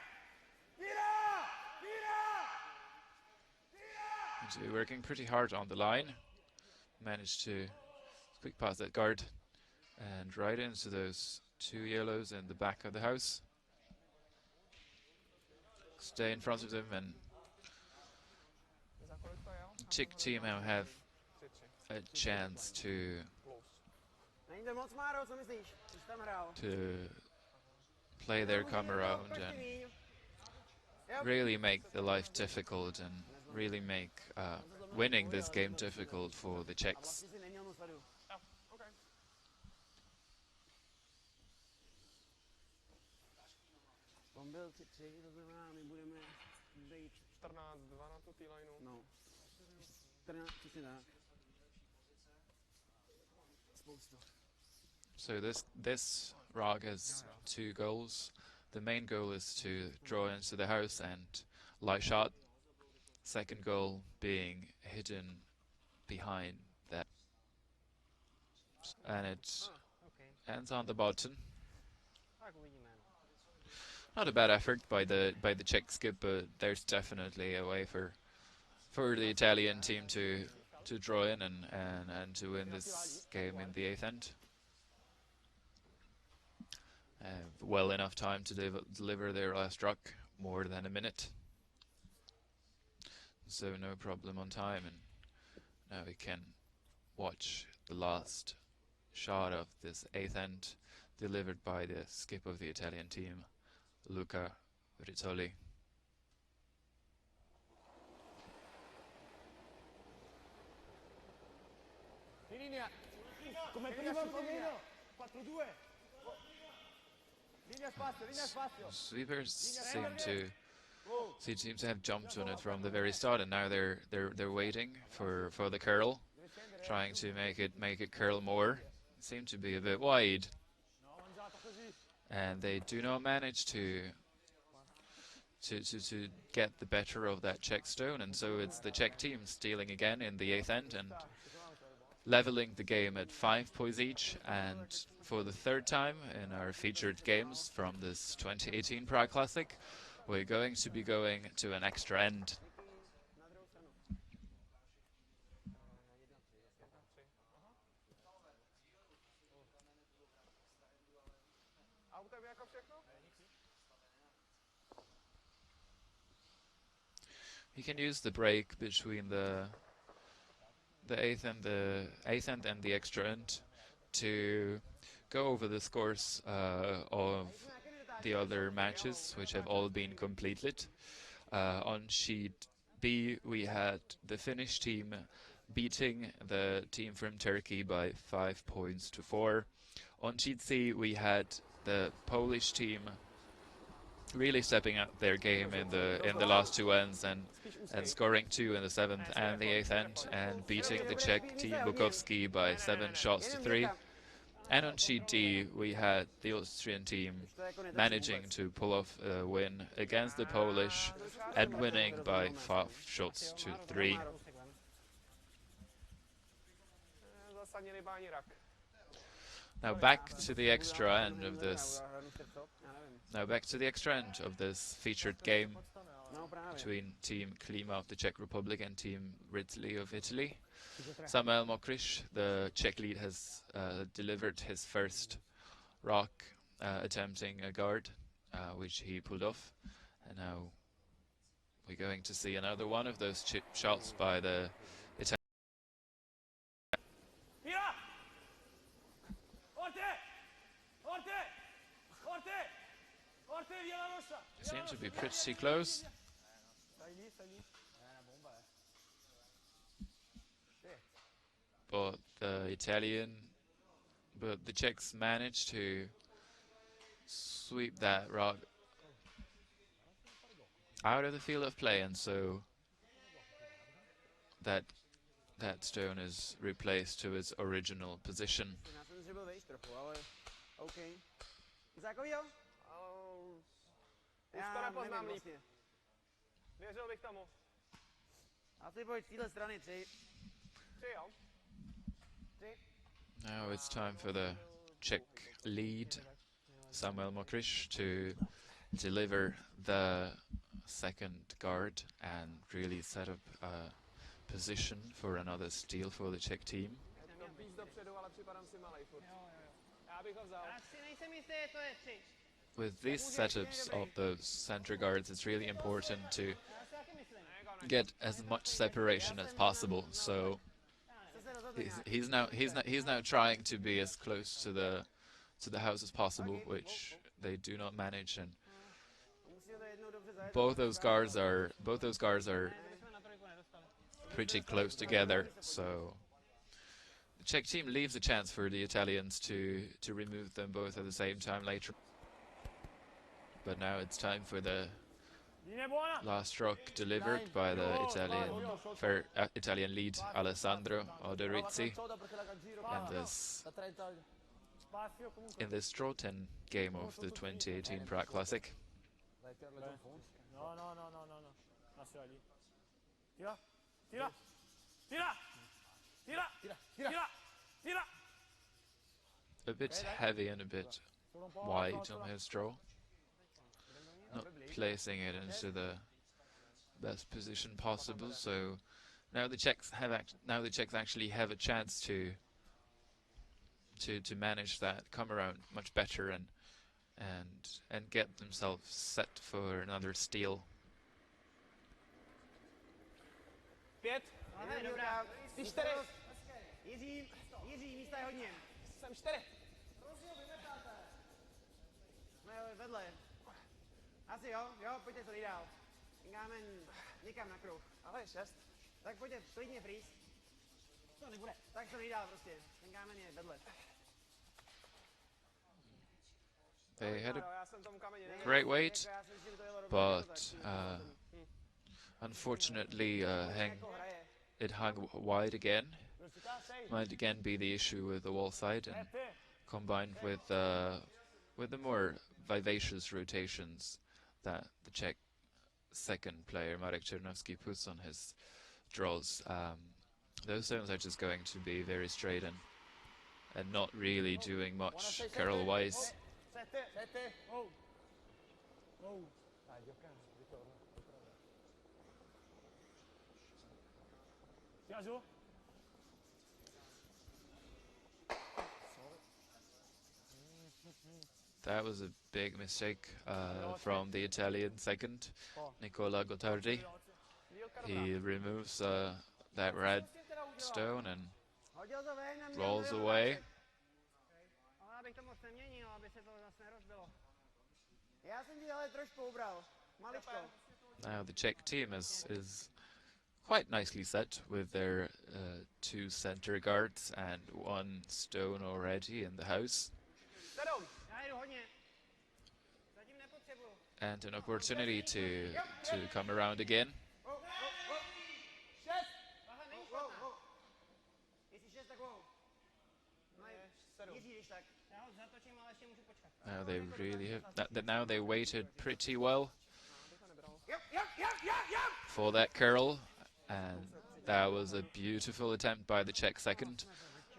Tira! Tira!
So working pretty hard on the line. Managed to quick pass that guard and right into those two yellows in the back of the house. Stay in front of them, and Czech team now have a chance to
Není to moc máro, co myslíš? Jsi tam hrál.
play their come around and really make the life difficult and really make winning this game difficult for the Czechs.
Vlastně si neměl moc vadu. On byl 3-3, to znamená, my budeme být...
14-2 na tu T-lineu.
No. 14, přesně tak. Spoustu.
So this Rog has 2 goals. The main goal is to draw into the house and light shot. Second goal being hidden behind that. And it ends on the button.
Tak uvidíme.
Not a bad effort by the Czech skip, but there's definitely a way for the Italian team to draw in and to win this game in the 8th end. Well enough time to deliver their last rock, more than a minute. So no problem on time, and now we can watch the last shot of this 8th end delivered by the skip of the Italian team, Luca Rizzoli.
In linea. Come prima Pomino. 4-2. Linea spazio.
Sweepers seem to have jumped on it from the very start, and now they're waiting for the curl, trying to make it curl more. Seem to be a bit wide, and they do not manage to get the better of that Czech stone, and so it's the Czech team stealing again in the 8th end and leveling the game at 5 points each. And for the 3rd time in our featured games from this 2018 Prague Classic, we're going to be going to an extra end. You can use the break between the 8th end and the extra end to go over the scores of the other matches, which have all been completed. On sheet B, we had the Finnish team beating the team from Turkey by 5 points to 4. On sheet C, we had the Polish team really stepping up their game in the last 2 ends and scoring 2 in the 7th and the 8th end and beating the Czech team Bukowski by 7 shots to 3. And on sheet D, we had the Austrian team managing to pull off a win against the Polish and winning by 5 shots to 3. Now back to the extra end of this. Featured game.
No právě.
between Team Klima of the Czech Republic and Team Rizzoli of Italy. Samuel Mokrish, the Czech lead, has delivered his first rock attempting a guard, which he pulled off. And now we're going to see another one of those chip shots by the Italian.
Tira! Forte! Forte! Forte! Forte, via la rossa!
Seem to be pretty close.
Stai lì, stai lì. Una bomba,
But the Czechs managed to sweep that rock out of the field of play, and so that stone is replaced to its original position.
Já jsem si byl vejš trochu, ale OK. Něco takovýho?
Už to nepoznám líp.
Vlastně.
Věřil bych tomu.
Asi pojď z téhle strany 3.
3, jo?
3.
Now it's time for the Czech lead, Samuel Mokrish, to deliver the second guard and really set up a position for another steal for the Czech team.
Víc dopředu, ale připadám si malej furt. Já bych ho vzal.
Já si nejsem jistý, to je 3.
With these setups of those center guards, it's really important to get as much separation as possible. So he's now trying to be as close to the house as possible, which they do not manage, and both those guards are pretty close together. So the Czech team leaves a chance for the Italians to remove them both at the same time later. But now it's time for the last rock delivered by the Italian lead Alessandro Odorizzi in this draw 10 game of the 2018 Prague Classic.
No. Lascia lì. Tira! Tira! Tira! Tira! Tira! Tira!
A bit heavy and a bit wide on his draw. Not placing it into the best position possible. So now the Czechs actually have a chance to manage that, come around much better and get themselves set for another steal.
5.
Dobrá.
Ty 4.
Jiří, místa je hodně.
Jsem 4.
No jo, vedle. Asi jo, pojďte to dál. Jdeme někam na kruh.
Ale 6.
Tak pojďte, klidně freeze. To nebude. Tak to dál prostě. Ten kámen je vedle.
They had a great weight, but unfortunately it hung wide again. Might again be the issue with the wall side, and combined with the more vivacious rotations that the Czech second player Marek Černovský puts on his draws. Those stones are just going to be very straight and not really doing much curl-wise. That was a big mistake from the Italian second, Nicola Gottardi. He removes that red stone and rolls away. Now the Czech team is quite nicely set with their 2 center guards and 1 stone already in the house. And an opportunity to come around again. Now they really have now they waited pretty well for that curl, and that was a beautiful attempt by the Czech second,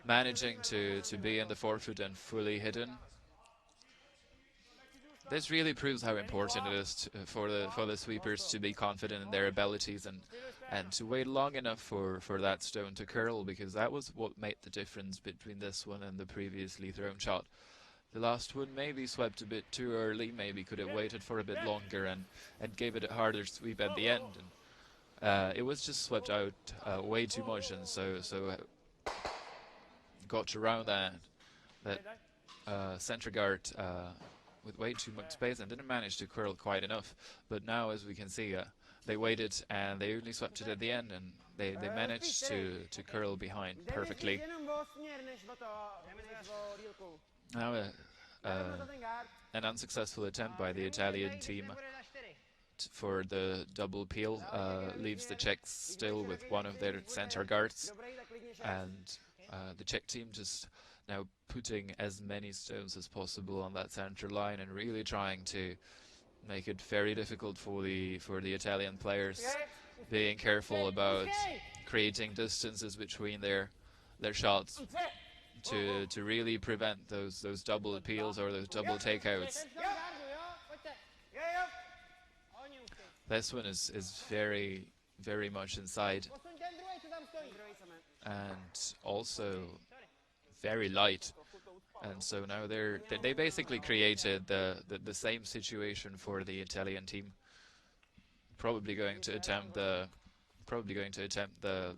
managing to be in the forefoot and fully hidden. This really proves how important it is for the sweepers to be confident in their abilities and to wait long enough for that stone to curl, because that was what made the difference between this one and the previously thrown shot. The last one maybe swept a bit too early, maybe could have waited for a bit longer and gave it a harder sweep at the end. And it was just swept out way too much, and so got around that center guard with way too much space and didn't manage to curl quite enough. But now, as we can see, they waited and they only swept it at the end, and they managed to curl behind perfectly. Now an unsuccessful attempt by the Italian team for the double peel leaves the Czechs still with one of their center guards, and the Czech team just now putting as many stones as possible on that center line and really trying to make it very difficult for the Italian players, being careful about creating distances between their shots to really prevent those double appeals or those double takeouts. This one is very, very much inside and also very light, and so now they basically created the same situation for the Italian team. Probably going to attempt the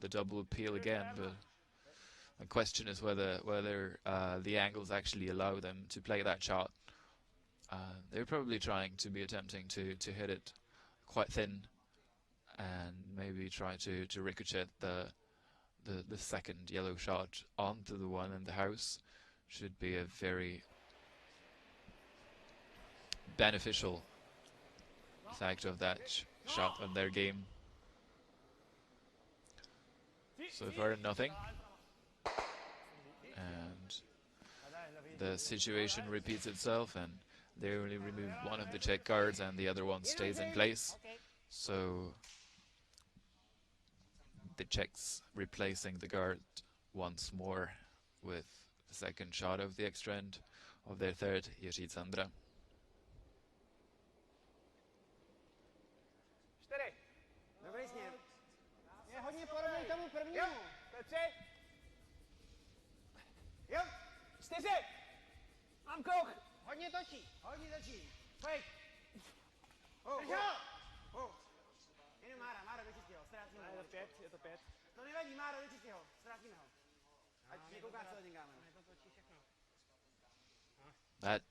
double appeal again, but the question is whether the angles actually allow them to play that shot. They're probably trying to be attempting to hit it quite thin and maybe try to ricochet the second yellow shot onto the one in the house. Should be a very beneficial effect of that shot on their game. So far nothing, and the situation repeats itself, and they only remove one of the Czech guards and the other one stays in place. So the Czechs replacing the guard once more with the second shot of the extra end of their third, Jiří Candra.
Dobrý směr. Je hodně podobný tomu prvnímu. To je 3. Jo. 4. Mám kruh. Hodně točí. Pojď. Jenom Mára, dočistí ho. Ztrácíme ho. Je to 5. To nevadí, Mára, dočistí ho. Ztrácíme ho. Ať nekouká celý ten kámen.
That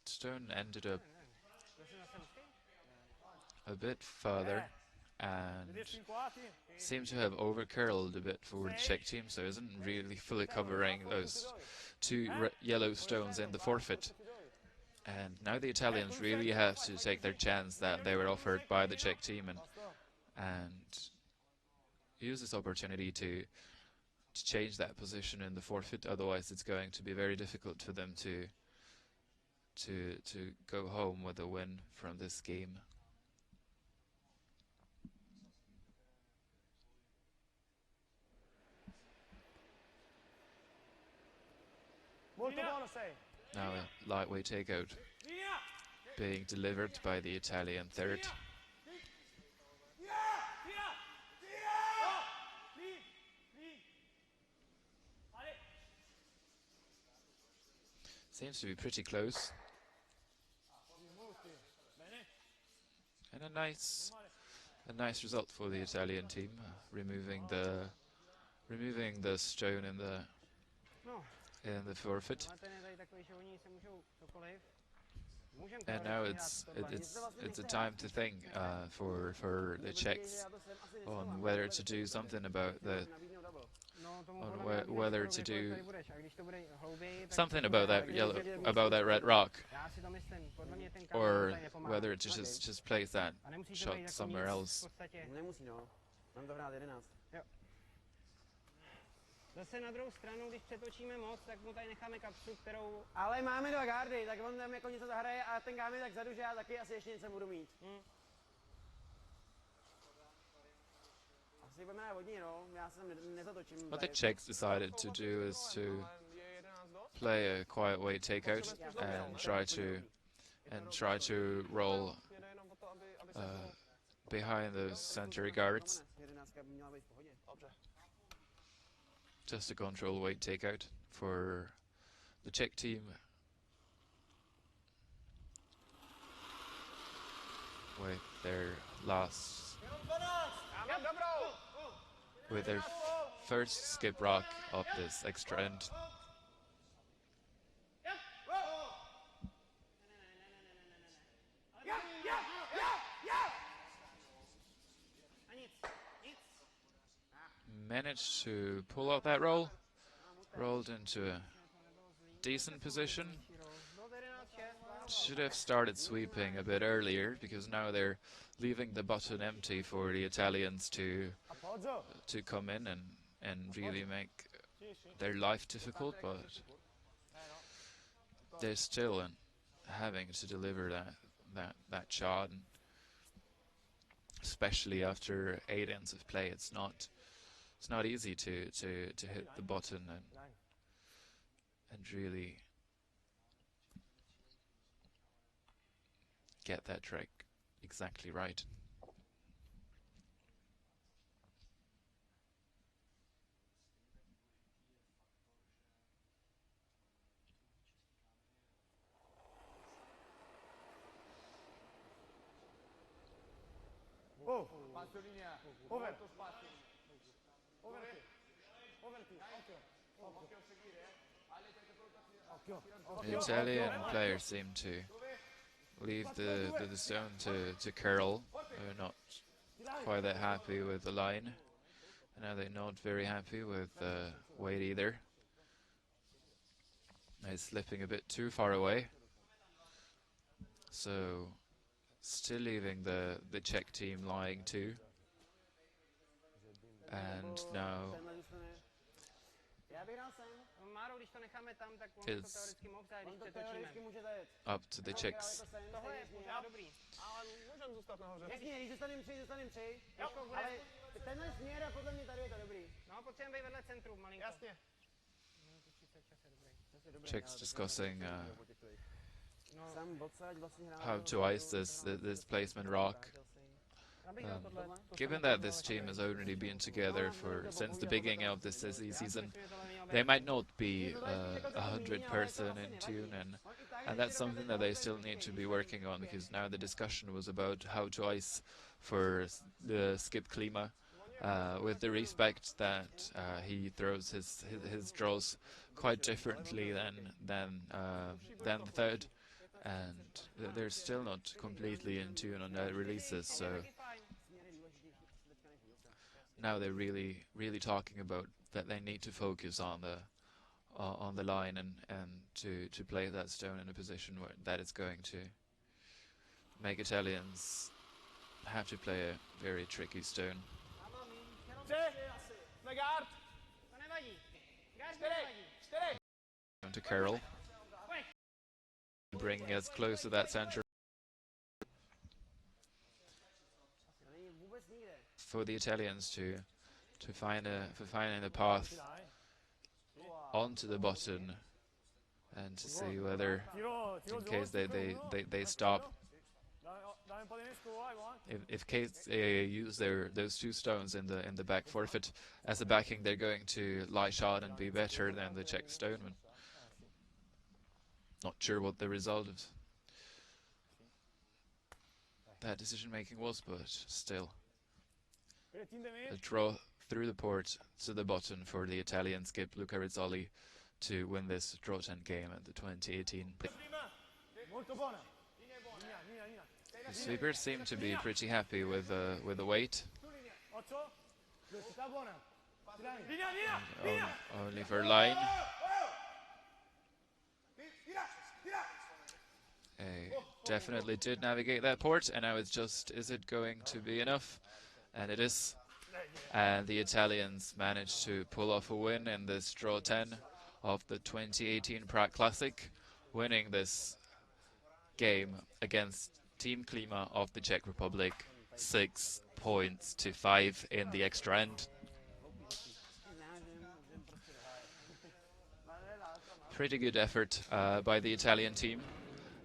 stone ended up a bit further and seemed to have overcurled a bit for the Czech team, so isn't really fully covering those two yellow stones in the forfeit. And now the Italians really have to take their chance that they were offered by the Czech team and use this opportunity to change that position in the forfeit. Otherwise, it's going to be very difficult for them to go home with a win from this game. Now a lightweight takeout being delivered by the Italian third. Seems to be pretty close. And a nice result for the Italian team, removing the stone in the forfeit. And now it's a time to think for the Czechs on whether to do something about whether to do something about that red rock, or whether to just place that shot somewhere else.
Zase na druhou stranu, když přetočíme moc, tak mu tady necháme kapsu, kterou... Ale máme 2 gardy, tak on tam jako něco zahraje a ten kámen tak vzadu, že já taky asi ještě něco budu mít. Asi budeme hodně, no. Já jsem nezatočím.
What the Czechs decided to do is to play a quiet way takeout and try to and try to roll behind those center guards, just to control weight takeout for the Czech team. With their first skip rock of this extra end. Managed to pull out that roll, rolled into a decent position. Should have started sweeping a bit earlier, because now they're leaving the button empty for the Italians to come in and really make their life difficult, but they're still having to deliver that shot, and especially after 8 ends of play, it's not easy to hit the button and really get that trick exactly right. The Italian players seem to leave the stone to curl. They're not quite that happy with the line. And now they're not very happy with weight either. It's slipping a bit too far away. So still leaving the Czech team lying too. And now it's up to the Czechs. Czechs discussing how to ice this placement rock. Given that this team has already been together since the beginning of this season, they might not be 100% in tune, and that's something that they still need to be working on, because now the discussion was about how to ice for the skip Klima, with the respect that he throws his draws quite differently than the third, and they're still not completely in tune on their releases. So now they're really talking about that they need to focus on the line and to play that stone in a position where that is going to make Italians have to play a very tricky stone. To curl, bringing us close to that center. For the Italians to find a path onto the button, and to see whether, in case they stop, if case they use those 2 stones in the back forfeit as a backing, they're going to lie shot and be better than the Czech stoneman. Not sure what the result of that decision making was, but still a draw through the port to the button for the Italian skip Luca Rizzoli to win this draw 10 game at the 2018. The sweepers seem to be pretty happy with the weight. Only for line. Definitely did navigate that port, and now it's just, is it going to be enough? And it is. And the Italians managed to pull off a win in this draw 10 of the 2018 Prague Classic, winning this game against Team Klima of the Czech Republic 6 points to 5 in the extra end. Pretty good effort by the Italian team.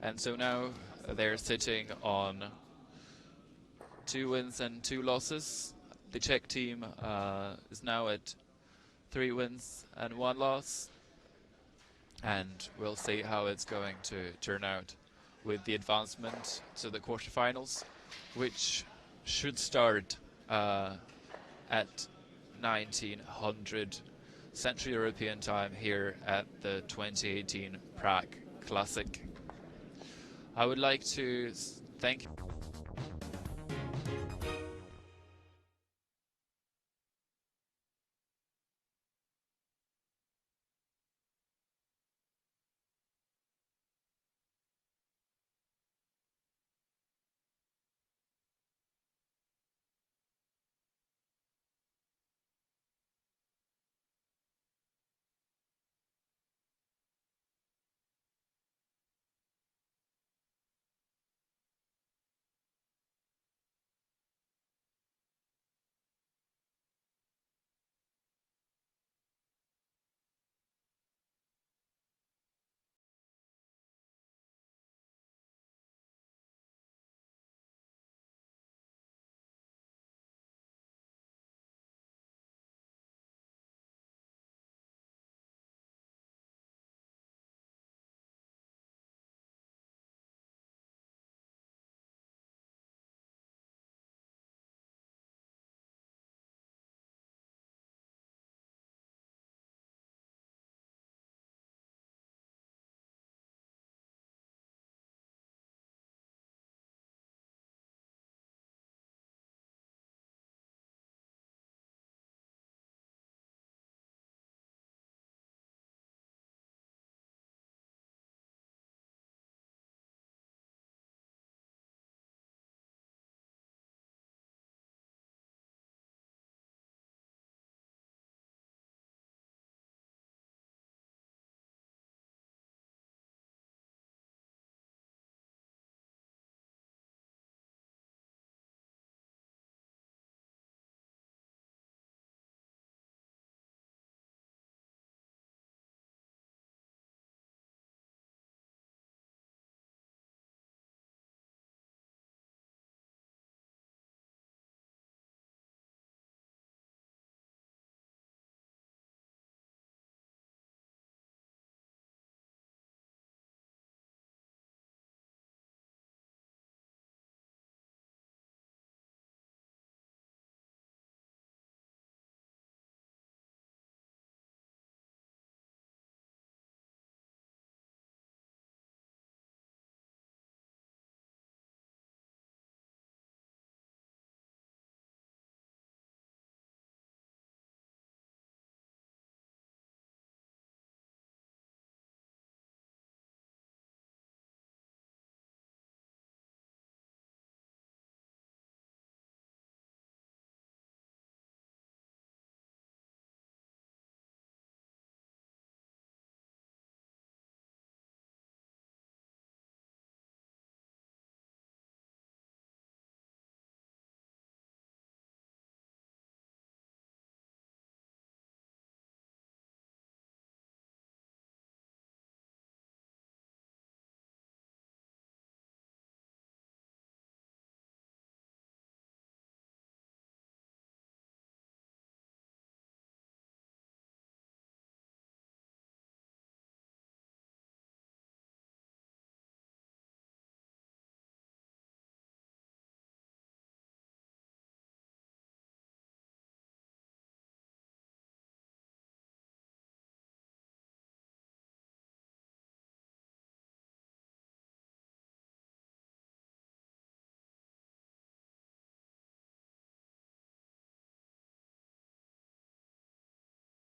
And so now they're sitting on 2 wins and 2 losses. The Czech team is now at 3 wins and 1 loss, and we'll see how it's going to turn out with the advancement to the quarterfinals, which should start at 1900 Central European time here at the 2018 Prague Classic. I would like to thank